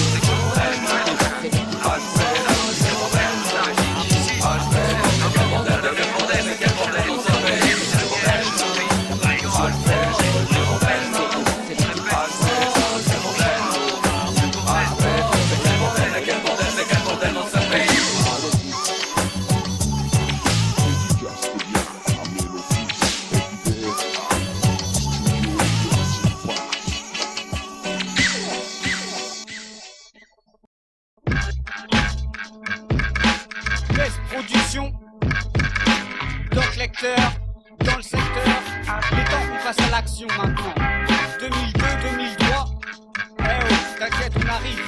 Production, Doc Lecteur, dans le secteur, les temps qu'on passe à l'action maintenant. 2002-2003, eh oh, t'inquiète, on arrive.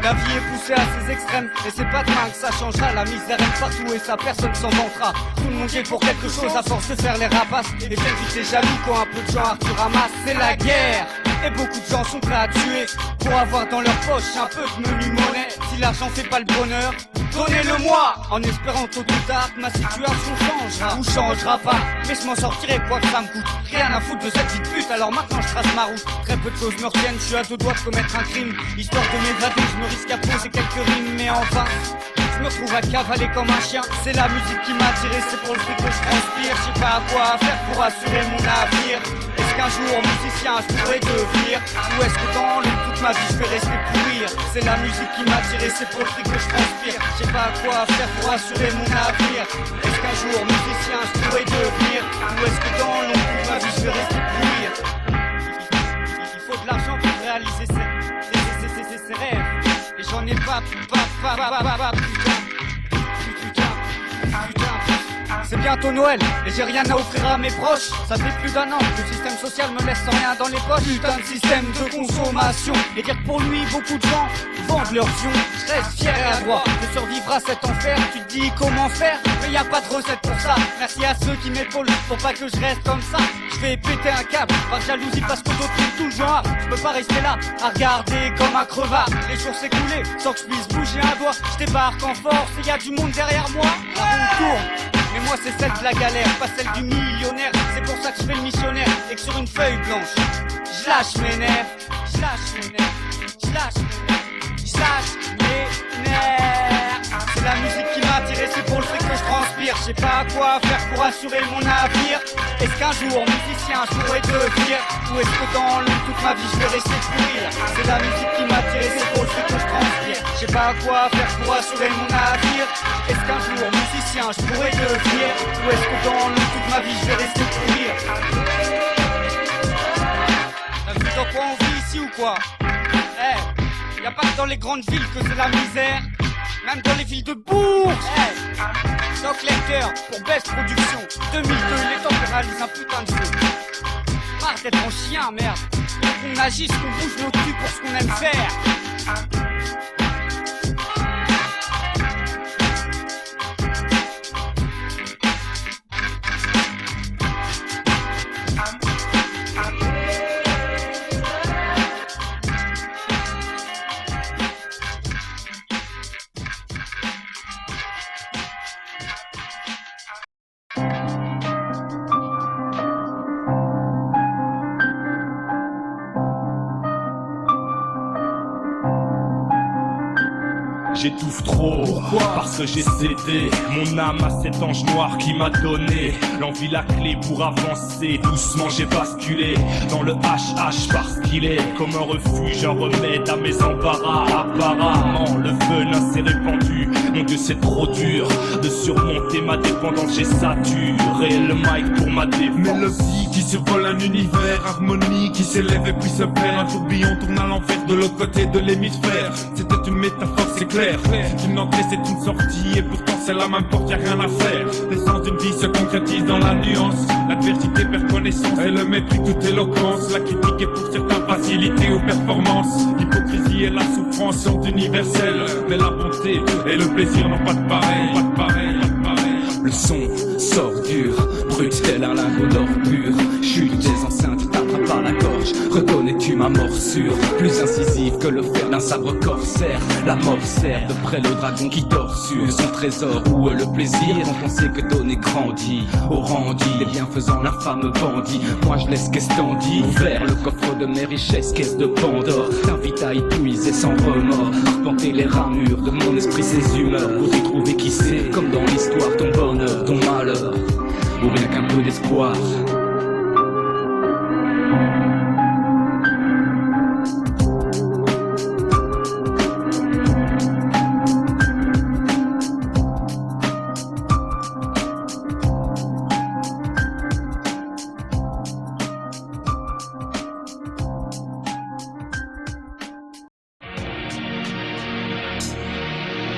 La vie est poussée à ses extrêmes, et c'est pas demain que ça changera. La misère est partout et ça personne s'en vantera. Tout le monde y est pour quelque chose à force de faire les rapaces. Et bien vite les jaloux quand un peu de gens Arthur ramasse. C'est la guerre, et beaucoup de gens sont prêts à tuer pour avoir dans leur poche un peu de menu monnaie. Si l'argent fait pas le bonheur, donnez-le-moi, en espérant tôt ou tard que ma situation changera ou changera pas. Mais je m'en sortirai quoi que ça me coûte. Rien à foutre de cette petite pute, alors maintenant je trace ma route. Très peu de choses me retiennent, je suis à deux doigts de commettre un crime. Histoire de m'évader, je me risque à poser quelques rimes. Mais enfin, je me retrouve à cavaler comme un chien. C'est la musique qui m'a attiré, c'est pour le fait que je transpire. Je sais pas à quoi faire pour assurer mon avenir. Est-ce qu'un jour musicien je pourrais devenir, ou est-ce que dans le toute ma vie je vais rester pourrir? C'est la musique qui m'a attiré, c'est pour le fait que je transpire. Je sais pas à quoi faire pour assurer mon avenir. Est-ce qu'un jour musicien je pourrais devenir, ou est-ce que dans le toute ma vie je vais rester pourrir? Il faut de l'argent pour réaliser ses rêves. Et j'en ai pas, putain. C'est bientôt Noël et j'ai rien à offrir à mes proches. Ça fait plus d'un an que le système social me laisse sans rien dans les poches. Putain de système de consommation. Et dire que pour lui beaucoup de gens vendent leur fion. Je reste fier et adroit de survivre à cet enfer. Tu te dis comment faire, mais y a pas de recette pour ça. Merci à ceux qui m'épaulent pour pas que je reste comme ça. Je vais péter un câble par jalousie parce que d'autres font tout le genre. Je peux pas rester là à regarder comme un crevard les jours s'écouler sans que je puisse bouger un doigt. Je débarque en force et y a du monde derrière moi. La roue tourne. Mais moi c'est celle de la galère, pas celle du millionnaire. C'est pour ça que je fais le missionnaire et que sur une feuille blanche je lâche mes nerfs, je lâche mes nerfs, je lâche mes nerfs, je lâche mes nerfs. C'est la musique qui m'a attiré, c'est pour le fait que je transpire. Je sais pas quoi faire pour assurer mon avenir. Est-ce qu'un jour musicien je pourrais devenir, ou est-ce que dans le toute ma vie je vais rester pourrir? C'est la musique qui m'a attiré, c'est pour le fait que je transpire. Je sais pas quoi faire pour assurer mon avenir. Est-ce qu'un jour musicien je pourrais devenir, ou est-ce que dans le toute ma vie je vais rester pourrir? T'as vu dans quoi on vit ici ou quoi? Eh, y'a pas que dans les grandes villes que c'est la misère. Même dans les villes de Bourges. Hey, Doc Lecteur pour Best Production 2002, il est temps qu'on réalise un putain de jeu. Marre d'être en chien, merde. Qu'on agisse, qu'on bouge nos culs pour ce qu'on aime faire. j'étouffe trop. Pourquoi? Parce que j'ai cédé mon âme à cet ange noir qui m'a donné l'envie, la clé pour avancer. Doucement j'ai basculé dans le HH parce qu'il est comme un refuge, un remède à mes embarras. Apparemment le venin s'est répandu. Mon Dieu c'est trop dur de surmonter ma dépendance. J'ai saturé le mic pour ma défense. Mélodie qui survole un univers, harmonie qui s'élève et puis se perd. Un tourbillon tourne à l'envers de l'autre côté de l'hémisphère. C'était une métaphore, c'est clair. C'est une entrée, c'est une sortie, et pourtant c'est la même porte, y'a rien à faire. L'essence d'une vie se concrétise dans la nuance. L'adversité perd connaissance et le mépris toute éloquence. La critique est pour certains facilité ou performance. L'hypocrisie et la souffrance sont universelles, mais la bonté et le plaisir n'ont pas de pareil. Pas de pareil, pas de pareil. Le son sort dur, brut tel un lingot d'or pur. Chute des enceintes, t'attrape par la gorge. Reconnais-tu ma morsure, plus incisive que le fer d'un sabre corsaire. La mort serre de près le dragon qui dort sur son trésor. Où est le plaisir quand on sait que donner grandit au rendu les bienfaisants, l'infâme bandit. Moi je laisse qu'est-ce t'en dis, ouvert le coffre de mes richesses, caisse de Pandore. T'invite à y puiser sans remords, arpenter les ramures de mon esprit, ses humeurs, pour y trouver qui c'est, comme dans l'histoire, ton bonheur, ton malheur, ou rien qu'un peu d'espoir.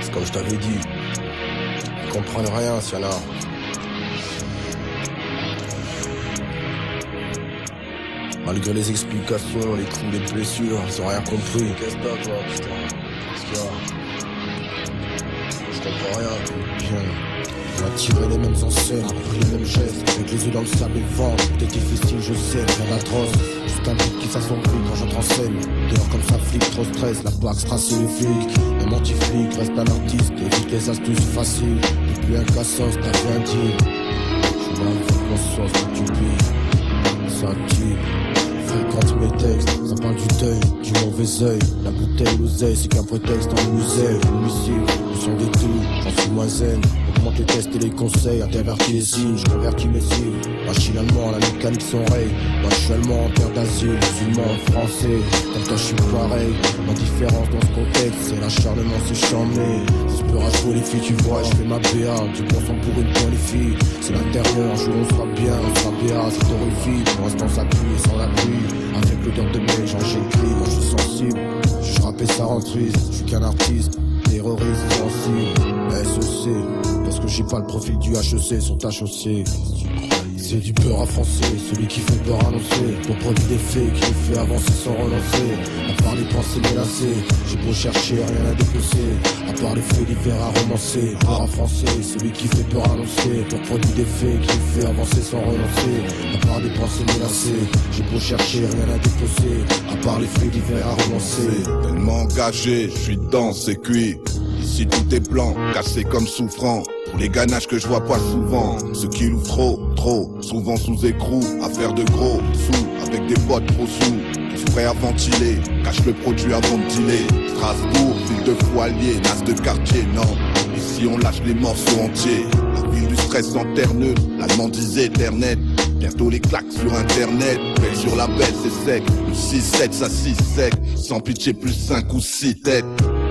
C'est comme je t'avais dit, ils comprennent rien, s'il y en a. Malgré les explications, les coups, les blessures, ils ont rien compris. Qu'est-ce que t'as, toi, putain? Qu'est-ce qu'il y a? Je comprends rien. Viens. On a tiré les mêmes enseignes, pris les mêmes gestes, avec les yeux dans le sable et le vent. Tout est difficile, je sais, rien d'atroce. Juste un beat qui s'assombrit quand j'entre en scène. Dehors comme ça, flic, trop stress, la plaque strasse les flics. Même anti-flic, reste un artiste, évite les astuces faciles. Depuis un cassos, t'as rien dit. Je suis dans la conscience que tu pilles. Ça tue. Fréquente mes textes, ça parle du deuil, du mauvais œil. La bouteille, l'oseille, c'est qu'un prétexte en musée. L'homicide, le son des tout, j'en suis moins zen. Augmente les tests et les conseils, intervertis les signes, je convertis mes cibles. Machinalement, la mécanique s'enraye. Moi je suis allemand en terre d'asile, musulman, français. Comme toi je suis pareil, ma différence dans ce contexte, c'est l'acharnement, c'est charmé. J'espère à jouer les filles, tu vois, je fais ma BA. Du bon sang pour une bonne fille. C'est l'intérieur, un jour on sera bien, on sera BA, c'est horrifique. Pour l'instant ça pue et sans la pluie. Avec l'odeur de mes gens j'écris, moi je suis sensible. Je rappelle ça rend triste, je suis qu'un artiste. Terroriste sensible, SEC. Parce que j'ai pas le profil du HEC sur ta chaussée. C'est du peur à français, celui qui fait peur annoncer. Ton produit des faits qui nous fait avancer sans relancer. À part les pensées menacées, j'ai beau chercher, rien à dépecer. À part les feux d'hiver à romancer. Peur à français, celui qui fait peur annoncer. Ton produit des faits qui nous fait avancer sans relancer. À part des pensées menacées, j'ai beau chercher, rien à dépecer. À part les feux d'hiver à romancer. Tellement engagé, je suis dedans, c'est cuit. Ici tout est blanc, cassé comme souffrant. Pour les ganaches que je vois pas souvent, ceux qui louent trop, souvent sous écrou, à faire de gros sous, avec des potes trop sous, tous prêts à ventiler, cache le produit avant de dealer. Strasbourg, ville de foilier, nas de quartier, non, ici on lâche les morceaux entiers. La ville du stress anterneux, la demandise éternelle, bientôt les claques sur internet, belle sur la belle c'est sec, le 6-7 ça 6 sec, sans pitié plus 5 ou 6 têtes.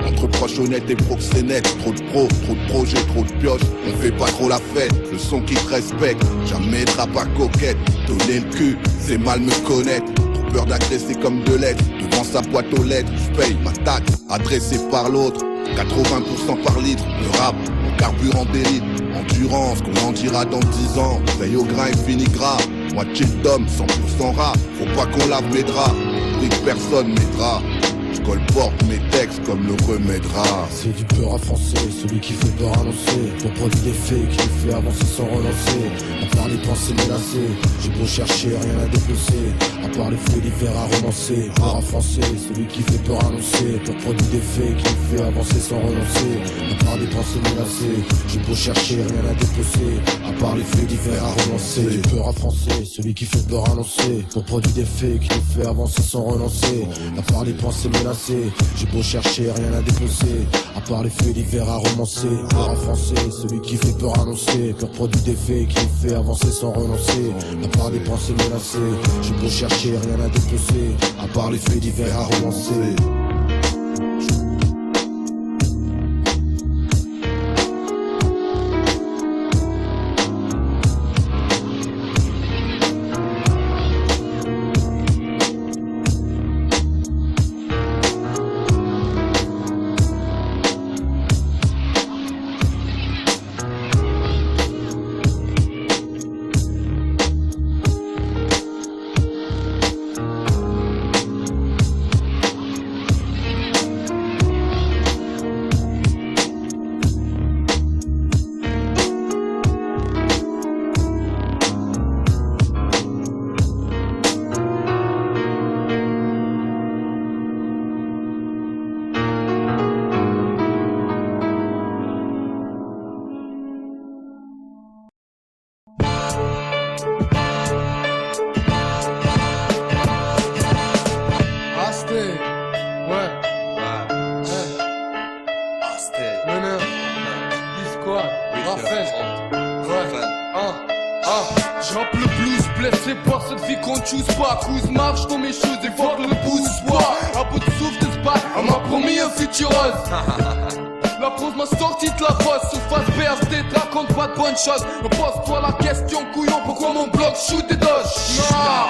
Entre proches honnêtes et proxénètes, trop de pros, trop de projets, trop de pioches, on fait pas trop la fête, le son qui te respecte, jamais de rap à coquette, donner le cul, c'est mal me connaître, trop peur d'agresser comme de lettres, devant sa boîte aux lettres, je paye ma taxe, adressée par l'autre, 80% par litre, le rap, mon carburant d'élite, endurance, qu'on en dira dans 10 ans, veille au grain et fini gras, moitié d'homme, 100% rap, faut pas qu'on lave mes draps, prix que personne m'aidera. Je colporte mes textes comme le remède rare. C'est du peur à français, celui qui fait peur annoncer. Ton produit des faits qui nous fait avancer sans relancer. À part les pensées menacées, j'ai beau chercher, rien à dépecer. À part les feux d'hiver à romancer. Peur à français, celui qui fait peur annoncer. Ton produit des faits qui nous fait avancer sans relancer. À part les pensées menacées, j'ai beau chercher, rien à dépecer. À part les feux d'hiver à romancer. C'est du peur à français, celui qui fait peur annoncer. Ton produit des faits qui nous fait avancer sans relancer. À part les pensées menacées, menacé. J'ai beau chercher, rien à dépecer. À part les faits d'hiver à romancer. Peur en français, celui qui fait peur annoncer. Pur produit des faits qui fait avancer sans renoncer. À part des pensées menacées. J'ai beau chercher, rien à dépecer. À part les faits d'hiver à romancer. La prose m'a sorti de la fosse. Surface BSD, te raconte pas de bonnes choses. Pose-toi la question, couillon, pourquoi mon bloc shoot des dodges?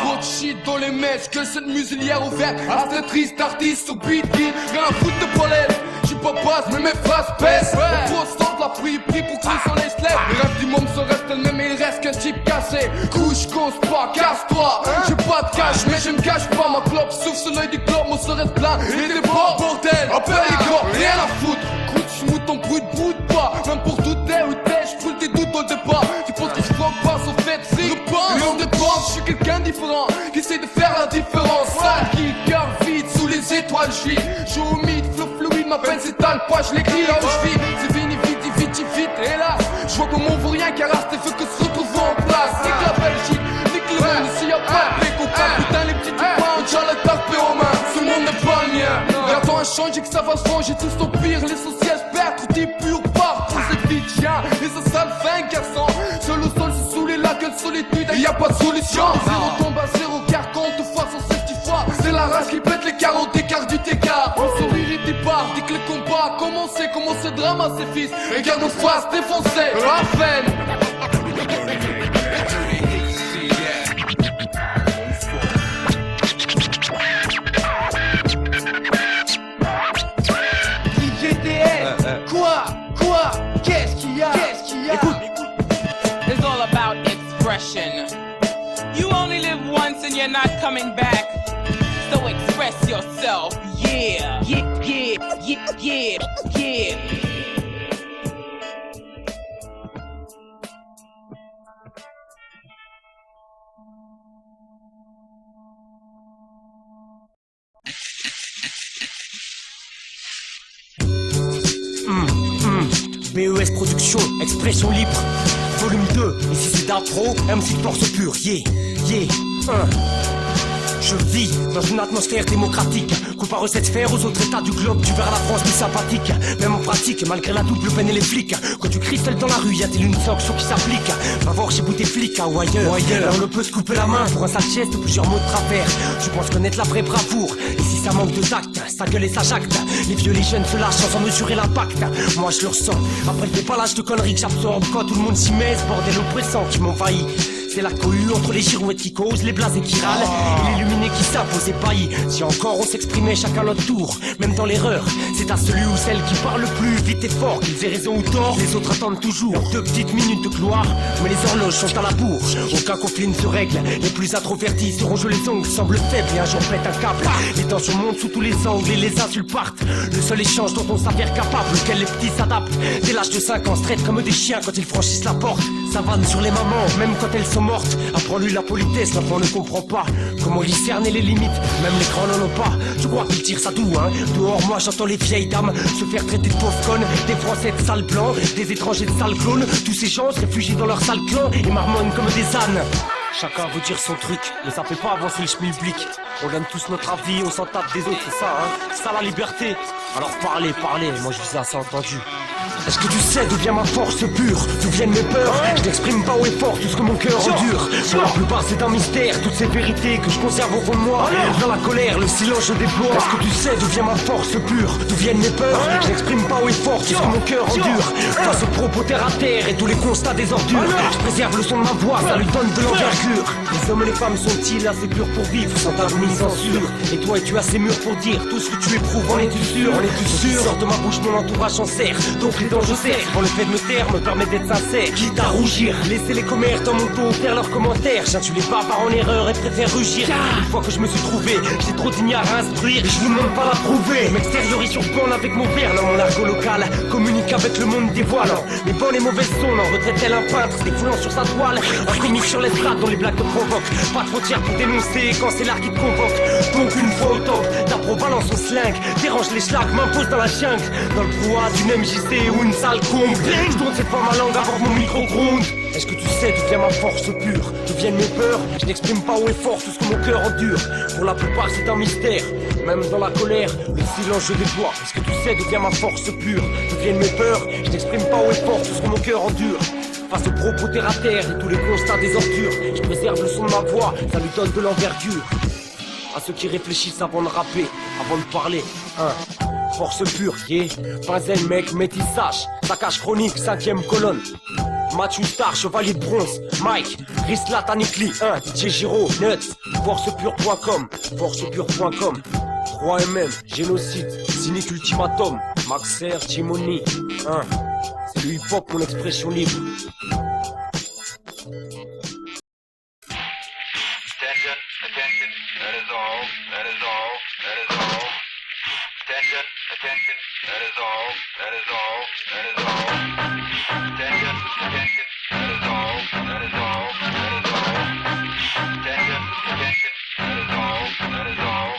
Trop de shit dans les mèches, que cette muselière ouverte. Assez triste, artiste ou beat, rien à foutre de pollen. J'suis pas basse, mais mes phrases pèsent. Le pros sort de la prie pour que le soleil se lève. Les rêves du monde se restent le même, mais il reste qu'un type cassé. Couche, conce pas, casse-toi. J'ai pas de cash, mais je me cache pas. Ma clope souffle sur l'œil du globe, mon serait plein. Et des bords, bordel, appelle les corps, rien à foutre. J'moute ton bruit de bout de pas. Même pour tout est ou t'es, j'brûle tes doutes au départ. Tu penses que j'floque pas, au fait c'est le pain. Mais on dépense, j'suis quelqu'un différent qui essaie de faire la différence. Sale qui, cœur vide, sous les étoiles j'vis. J'suis au mythe, flow fluide, ma peine s'étale pas, j'lécris là où j'vis. C'est fini, vite, hélas. J'vois que mon vaurien qui a resté fait que se retrouver en place. Nique la Belgique, nique le monde, ici y'a pas de béco. Putain, les petits trucs pas, on tient le tapé aux mains. Ce monde n'est pas le mien. Regarde-toi un change et que ça va se ranger, tous ton pire, l'essentiel. Tout est pur partout, c'est vite chien. Et ça sale fin garçon. Seul au sol, c'est sous les lacs, quelle solitude, et y'a pas de solution. Zéro tombe à zéro, car quand on te fois sans safety fois. C'est la rage qui pète les 40 écarts du TK. Mon sourire il départ, dit que le combat a commencé. Comment ce drame à ses fils. Regarde nos faces défoncées, la peine. Quoi? Qu'est-ce qu'il y a? Écoute. It's all about expression. You only live once and you're not coming back. So express yourself. Yeah. BES Production, expression libre, volume 2, ici c'est d'impro, MC de force pure, yeah, 1. Je vis dans une atmosphère démocratique. Comparé cette sphère aux autres états du globe, tu verras la France plus sympathique. Même en pratique, malgré la double peine et les flics. Quand tu cries seul dans la rue, y'a des lunes sanctions qui s'appliquent. Va voir chez vous des flics, ou ailleurs. Là on ne peut se couper la main pour un sale geste ou plusieurs mots de travers. Je pense connaître la vraie bravoure. Et si ça manque de tact, sa gueule et sa jacte. Les vieux, les jeunes se lâchent sans en mesurer l'impact. Moi je le ressens. Après le dépalage de conneries que j'absorbe, quand tout le monde s'y met, ce bordel oppressant qui m'envahit. C'est la cohue entre les girouettes qui causent, les blasés qui râlent et l'illuminé qui s'impose ébahis. Si encore on s'exprimait chacun notre tour, même dans l'erreur, c'est à celui ou celle qui parle le plus vite et fort, qu'ils aient raison ou tort, les autres attendent toujours 2 petites minutes de gloire, mais les horloges sont à la bourre. Aucun conflit ne se règle, les plus introvertis seront joués les ongles, semblent faibles et un jour pète un câble. Les tensions montent sous tous les angles et les insultes partent. Le seul échange dont on s'avère capable, lequel les petits s'adaptent. Dès l'âge de 5 ans, se traitent comme des chiens quand ils franchissent la porte. Ça vanne sur les mamans, même quand elles sont mortes. Apprends-lui la politesse, l'enfant ne comprend pas comment discerner les limites, même les grands n'en ont pas. Je crois qu'ils tirent ça doux, hein. Dehors, moi j'entends les vieilles dames se faire traiter de pauvres connes, des Français de sales blancs, des étrangers de sales clones. Tous ces gens se réfugient dans leur sale clan et marmonnent comme des ânes. Chacun veut dire son truc, mais ça fait pas avancer le schmilblick. On gagne tous notre avis, on s'en tape des autres, c'est ça, hein. C'est ça la liberté. Alors parlez, moi je vous ai assez entendu. Est-ce que tu sais d'où vient ma force pure, d'où viennent mes peurs? Je n'exprime pas haut et fort tout ce que mon cœur endure. Pour la plupart c'est un mystère, toutes ces vérités que je conserve au fond de moi. Dans la colère, le silence je déploie. Est-ce que tu sais d'où vient ma force pure, d'où viennent mes peurs? Je n'exprime pas haut et fort tout ce que mon cœur endure. Face aux propos terre à terre et tous les constats des ordures, je préserve le son de ma voix, ça lui donne de l'envergure. Les hommes et les femmes sont-ils assez purs pour vivre sans tabou ni censure? Et toi es-tu assez mûr pour dire tout ce que tu éprouves? En es-tu sûr? En es-tu sûr? Sors de ma bouche, mon entourage s'en sert. Donc les dents je serre, quand le fait de me taire me permet d'être sincère. Quitte à rougir, laisser les commères dans mon dos faire leurs commentaires. J'intue les barbares en erreur et préfère rugir. Une fois que je me suis trouvé, j'ai trop d'ignares à instruire et je vous demande pas la prouver. M'extériorise sur borne avec mon verre dans mon argot local. Communique avec le monde dévoilant les bonnes et mauvaises zones. En retraite tel un peintre, défoulant sur sa toile. Un comique sur l'estrade dont les blagues te provoquent. Pas de frontières pour dénoncer quand c'est l'art qui te convoque. Donc une fois au top, t'appro balance son slingue. Dérange les schlags, m'impose dans la jungle. Dans le brouhaha d'une MJC ou une salle comble. Je tourne cette fois ma langue à voir mon micro gronde. Est-ce que tu sais d'où vient ma force pure, d'où viennent mes peurs? Je n'exprime pas haut et fort tout ce que mon cœur endure. Pour la plupart c'est un mystère, même dans la colère, le silence je déploie. Est-ce que tu sais d'où vient ma force pure, d'où viennent mes peurs? Je n'exprime pas haut et fort tout ce que mon cœur endure. Face aux propos terre à terre et tous les constats des ordures, je préserve le son de ma voix, ça lui donne de l'envergure. À ceux qui réfléchissent avant de rapper, avant de parler, force pure, yeah. Vinzel mec, métissage, saccage chronique, 5ème colonne. Mathieu Star, chevalier de bronze, Mike, Rislat, Anikli, DJ Giro, Nuts, forcepure.com, forcepure.com, 3MM, génocide, cynique ultimatum, Maxer, Timoni, c'est le hip-hop mon expression libre. Attention, that is all, that is all, that is all. Attention, that is all, that is all, that is all. Attention, that is all, that is all, that is all. Attention, that is all, that is all, that is all.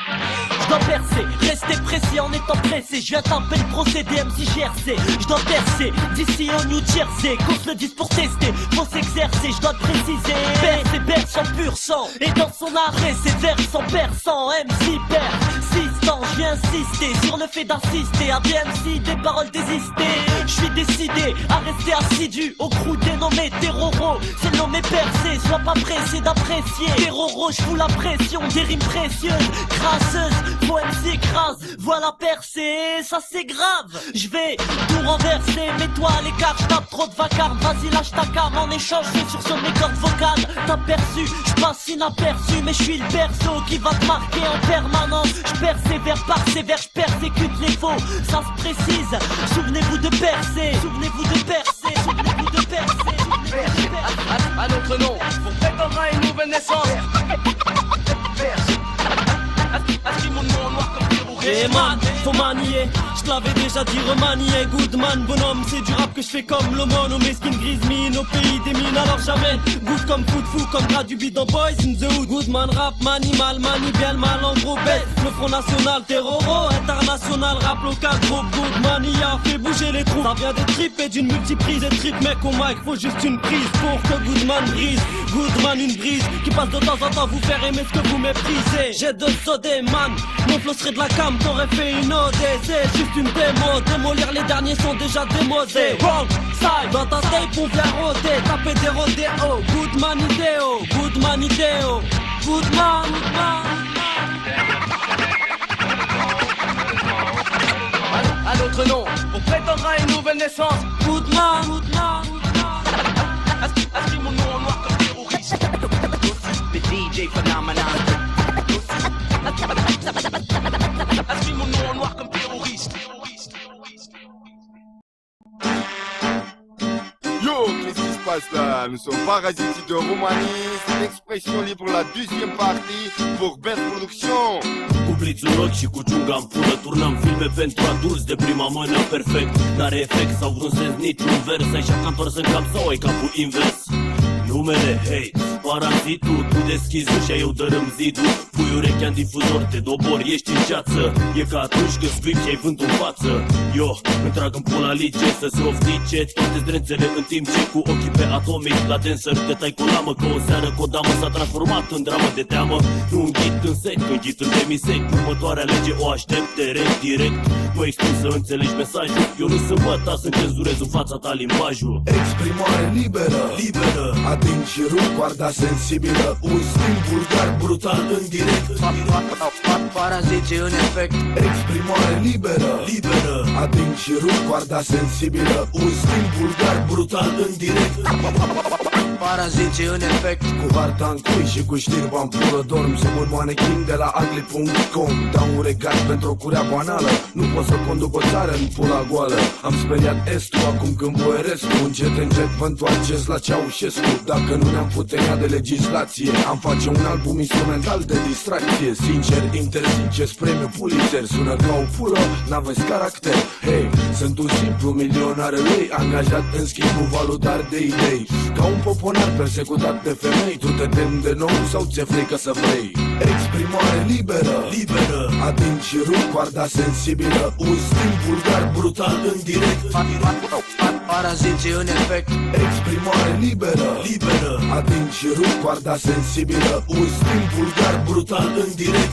Je dois percer, rester précis en étant pressé. Je viens taper le procédé MC GRC. Je dois percer d'ici au New Jersey. Qu'on se le dise pour tester, faut s'exercer. Je dois te préciser, berce et berce en pur sang. Et dans son arrêt, c'est versant perçant. MC persistant, je viens insister sur le fait d'assister à BMC, des paroles désistées. Je suis décidé à rester assidu au crew dénommé Terroro. C'est le nom est percé, sois pas pressé d'apprécier. Terroro, je fous la pression, des rimes précieuses, crasseuses. Faut MC écrase, voilà percé, ça c'est grave. Je vais tout renverser, mets-toi à l'écart, j'tape trop de vacarme. Vas-y lâche ta cam, en échange je sur mes cordes vocales. T'as perçu, j'passe inaperçu, mais je suis le berceau qui va te marquer en permanence. Je persévère, je persécute les faux, ça se précise. Souvenez-vous de percer, souvenez-vous de percer, souvenez-vous de percer. À notre nom, pour prétendre à une nouvelle naissance. Inscris mon nom en noir comme Eh man, faut manier, je te l'avais déjà dit, remanier. Goodman, bonhomme, c'est du rap que je fais comme l'aumône. Aux mesquines grises mines, au pays des mines, alors jamais. Good comme foot fou, comme gras du beat dans Boys in the Hood. Goodman rap, manimal, manie bien le mal, en gros bête. Le Front National, Terroro, international, rap local, groupe Goodman, il a fait bouger les trous. Ça vient des tripes et d'une multiprise, et trip mec au mic, faut juste une prise pour que Goodman brise. Goodman, une brise qui passe de temps en temps vous faire aimer ce que vous méprisez. J'ai deux sodés, man, mon flow serait de la cam, t'aurais fait une OD, c'est juste une démo. Démolir les derniers sont déjà démodés. Wrong side, dans ta tape on vient rôder, taper des rodéos. Goodman idéo, Goodman idéo, Goodman, À notre nom, pour prétendre à une nouvelle naissance. Goodman, Goodman. Inscris mon nom en noir comme terroriste. The DJ phenomenon. Inscris mon nom en noir comme terroriste. Yo, qu'est-ce qui se passe là? Nous sommes Parasites de Roumanie, c'est l'expression libre pour la deuxième partie pour Best Production. Cuplițul roci și cu ciunga în pulă turnăm filme pentru adulți de prima mână perfect. N-are efect sau vreun sens niciun vers, așa că întors în cap sau ai capul invers. Numele, hei, parazitul. Tu deschizi ușa, eu dărâm zidul. Pui urechea în difuzor, te dobori, ești în ceață. E ca atunci când spui și ai vântul în față. Eu îmi trag în pula lice să se oftice toate zdrențele în timp ce cu ochii pe atomic la dancer te tai cu lamă. Că o seară cu o damă s-a transformat în dramă de teamă. Nu înghit în sec, înghit în demisec. Următoarea lege o aștept direct. Mă expun să înțelegi mesajul. Eu nu sunt măta să cenzurez în fața ta limbajul. Exprimare liberă, ating și rup coarda sensibilă. Un stil vulgar, brutal în direct. Paraziții în efect. Exprimare liberă, ating și rup coarda sensibilă. Un stil vulgar, brutal în direct. Paraziții în efect. Cu harta în cui și cu știrba în pulă dorm sub un manechin de la ugly.com. Dau un regat pentru o curea banală. Nu pot să conduc o țară în pula goală. Am speriat estul, acum când boierescu. Încet vă întoarceți la Ceaușescu. Dacă nu ne-am putenea de legislație, am face un album instrumental de distracție. Sincer, interziceți premiul Pulitzer. Sună ca o pulă, n-aveți caracter. Hei, sunt un simplu milionar lei, angajat în schimbul valutar de idei. Ca un poponar persecutat de femei. Tu te temi de nou sau ți-e frică să vrei? Exprimare liberă, ating și rup coarda sensibilă. Un stil vulgar, brutal în direct. Paraziții în efect. Exprimare liberă, ating și rup coarda sensibilă. Un stil vulgar, brutal în direct.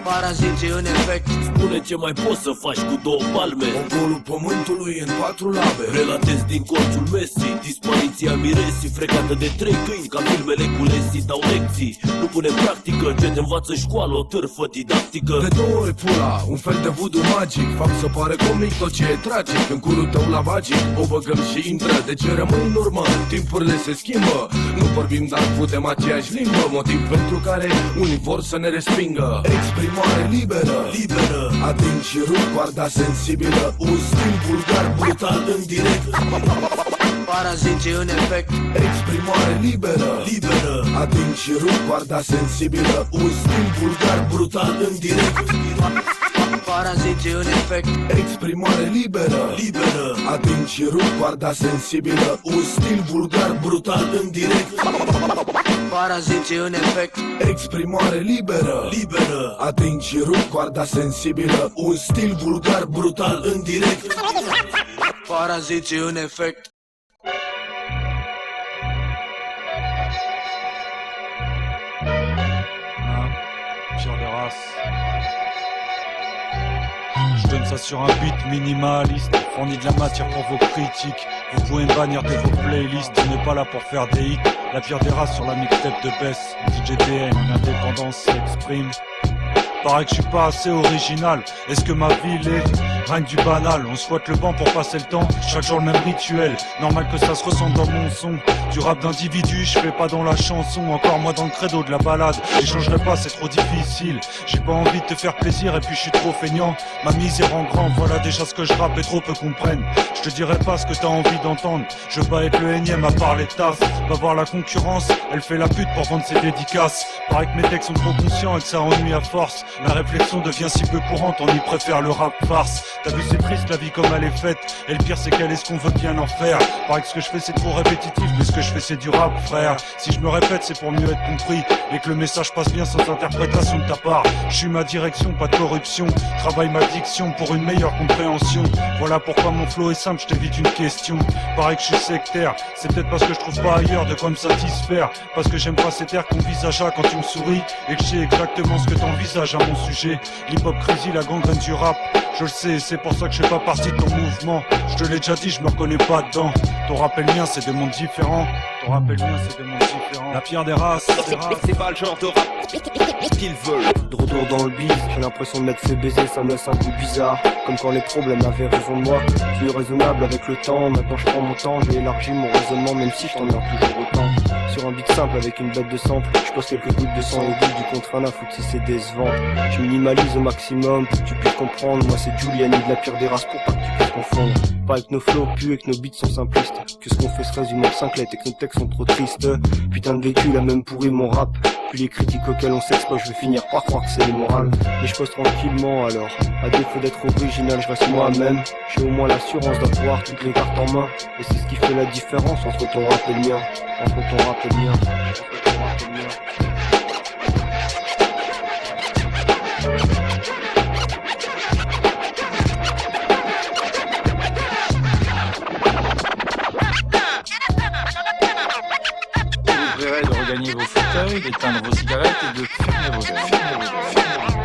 Paraziții în efect. Spune ce mai poți să faci cu două palme. Golul pământului în 4 labe. Relatez din colțul Messi dispariția Miresi, frecată de 3 câini ca filmele cu Lesi. Dau lecții, nu pune în practică ce te învață școală, o târfă didactică. De 2 ori pula, un fel de voodoo magic. Fac să pare comic tot ce e tragic. În curul tău la magic, o băgăm și intră. De ce rămâi în urmă? Timpurile se schimbă. Nu vorbim, dar putem aceeași limbă. Motiv pentru care unii vor să ne respingă. Exprimare liberă, ating și rup coarda sensibilă. Un stil vulgar, brutal în direct. Paraziții în efect. Exprimare liberă, ating și rup coarda sensibilă. Un stil vulgar, brutal în direct. Paraziții în efect. Exprimare liberă, ating și rup coarda sensibilă. Un stil vulgar, brutal în direct. Paraziții în efect. Exprimare liberă, ating și rup coarda sensibilă. Un stil vulgar, brutal în direct. Paraziții în efect. Pierre des Races. Je donne ça sur un beat minimaliste, fournit de la matière pour vos critiques. Vous pouvez me bannir de vos playlists, on n'est pas là pour faire des hits. La Pierre des Races sur la mixtape de Bess, DJ DN, l'indépendance s'exprime. Paraît que je suis pas assez original. Est-ce que ma ville est rien que du banal? On squatte le banc pour passer le temps, chaque jour le même rituel. Normal que ça se ressente dans mon son. Du rap d'individu, je fais pas dans la chanson. Encore moi dans le credo de la balade. J'échangerai pas, c'est trop difficile. J'ai pas envie de te faire plaisir et puis je suis trop feignant. Ma misère en grand, voilà déjà ce que je rappe et trop peu comprennent. Je te dirai pas ce que t'as envie d'entendre. Je veux pas être le énième à part les tasses. Va voir la concurrence, elle fait la pute pour vendre ses dédicaces. Paraît que mes textes sont trop conscients et que ça ennuie à force. La réflexion devient si peu courante, on y préfère le rap farce. T'as vu c'est triste la vie comme elle est faite. Et le pire c'est qu'elle est ce qu'on veut bien en faire. Paraît que ce que je fais c'est trop répétitif, mais ce que je fais c'est du rap frère. Si je me répète c'est pour mieux être compris. Et que le message passe bien sans interprétation de ta part. Je suis ma direction, pas de corruption. Travaille ma diction pour une meilleure compréhension. Voilà pourquoi mon flow est simple, je t'évite une question. Paraît que je suis sectaire, c'est peut-être parce que je trouve pas ailleurs de quoi me satisfaire. Parce que j'aime pas cet air qu'on visagea quand tu me souris. Et que je sais exactement ce que t'envisages à mon sujet. L'hypocrisie, la gangrène du rap. Je le sais, c'est pour ça que je fais pas partie de ton mouvement. Je te l'ai déjà dit, je me reconnais pas dedans. Ton rap et le mien, c'est des mondes différents. Ton rap et le mien, c'est des mondes différents. La Pierre des Races, c'est pas le genre de rap qu'ils veulent. De retour dans le bise, j'ai l'impression de m'être fait baiser, ça me laisse un goût bizarre. Comme quand les problèmes avaient raison de moi. Je suis raisonnable avec le temps, maintenant je prends mon temps. J'ai élargi mon raisonnement, même si je t'emmerde toujours autant. Sur un beat simple avec une bête de sample, je pose quelques gouttes de sang et du contre un foot si c'est décevant. Je minimalise au maximum pour que tu puisses comprendre. Moi c'est Giuliani de la Pierre des Races pour pas que tu puisses confondre. Pas que nos flows puent et que nos beats sont simplistes. Que ce qu'on fait se résume en 5 lettres et que nos textes sont trop tristes. Putain de vécu, la même pourri mon rap. Puis les critiques auxquelles on s'expose, je vais finir par croire que c'est l'immoral. Et je pose tranquillement alors. À défaut d'être original, je reste moi-même. J'ai au moins l'assurance d'avoir toutes les cartes en main. Et c'est ce qui fait la différence entre ton rap et le mien. Entre ton rap et le mien. Entre ton rap et le mien. De regagner vos fauteuils, d'éteindre vos cigarettes et de fumer vos verres.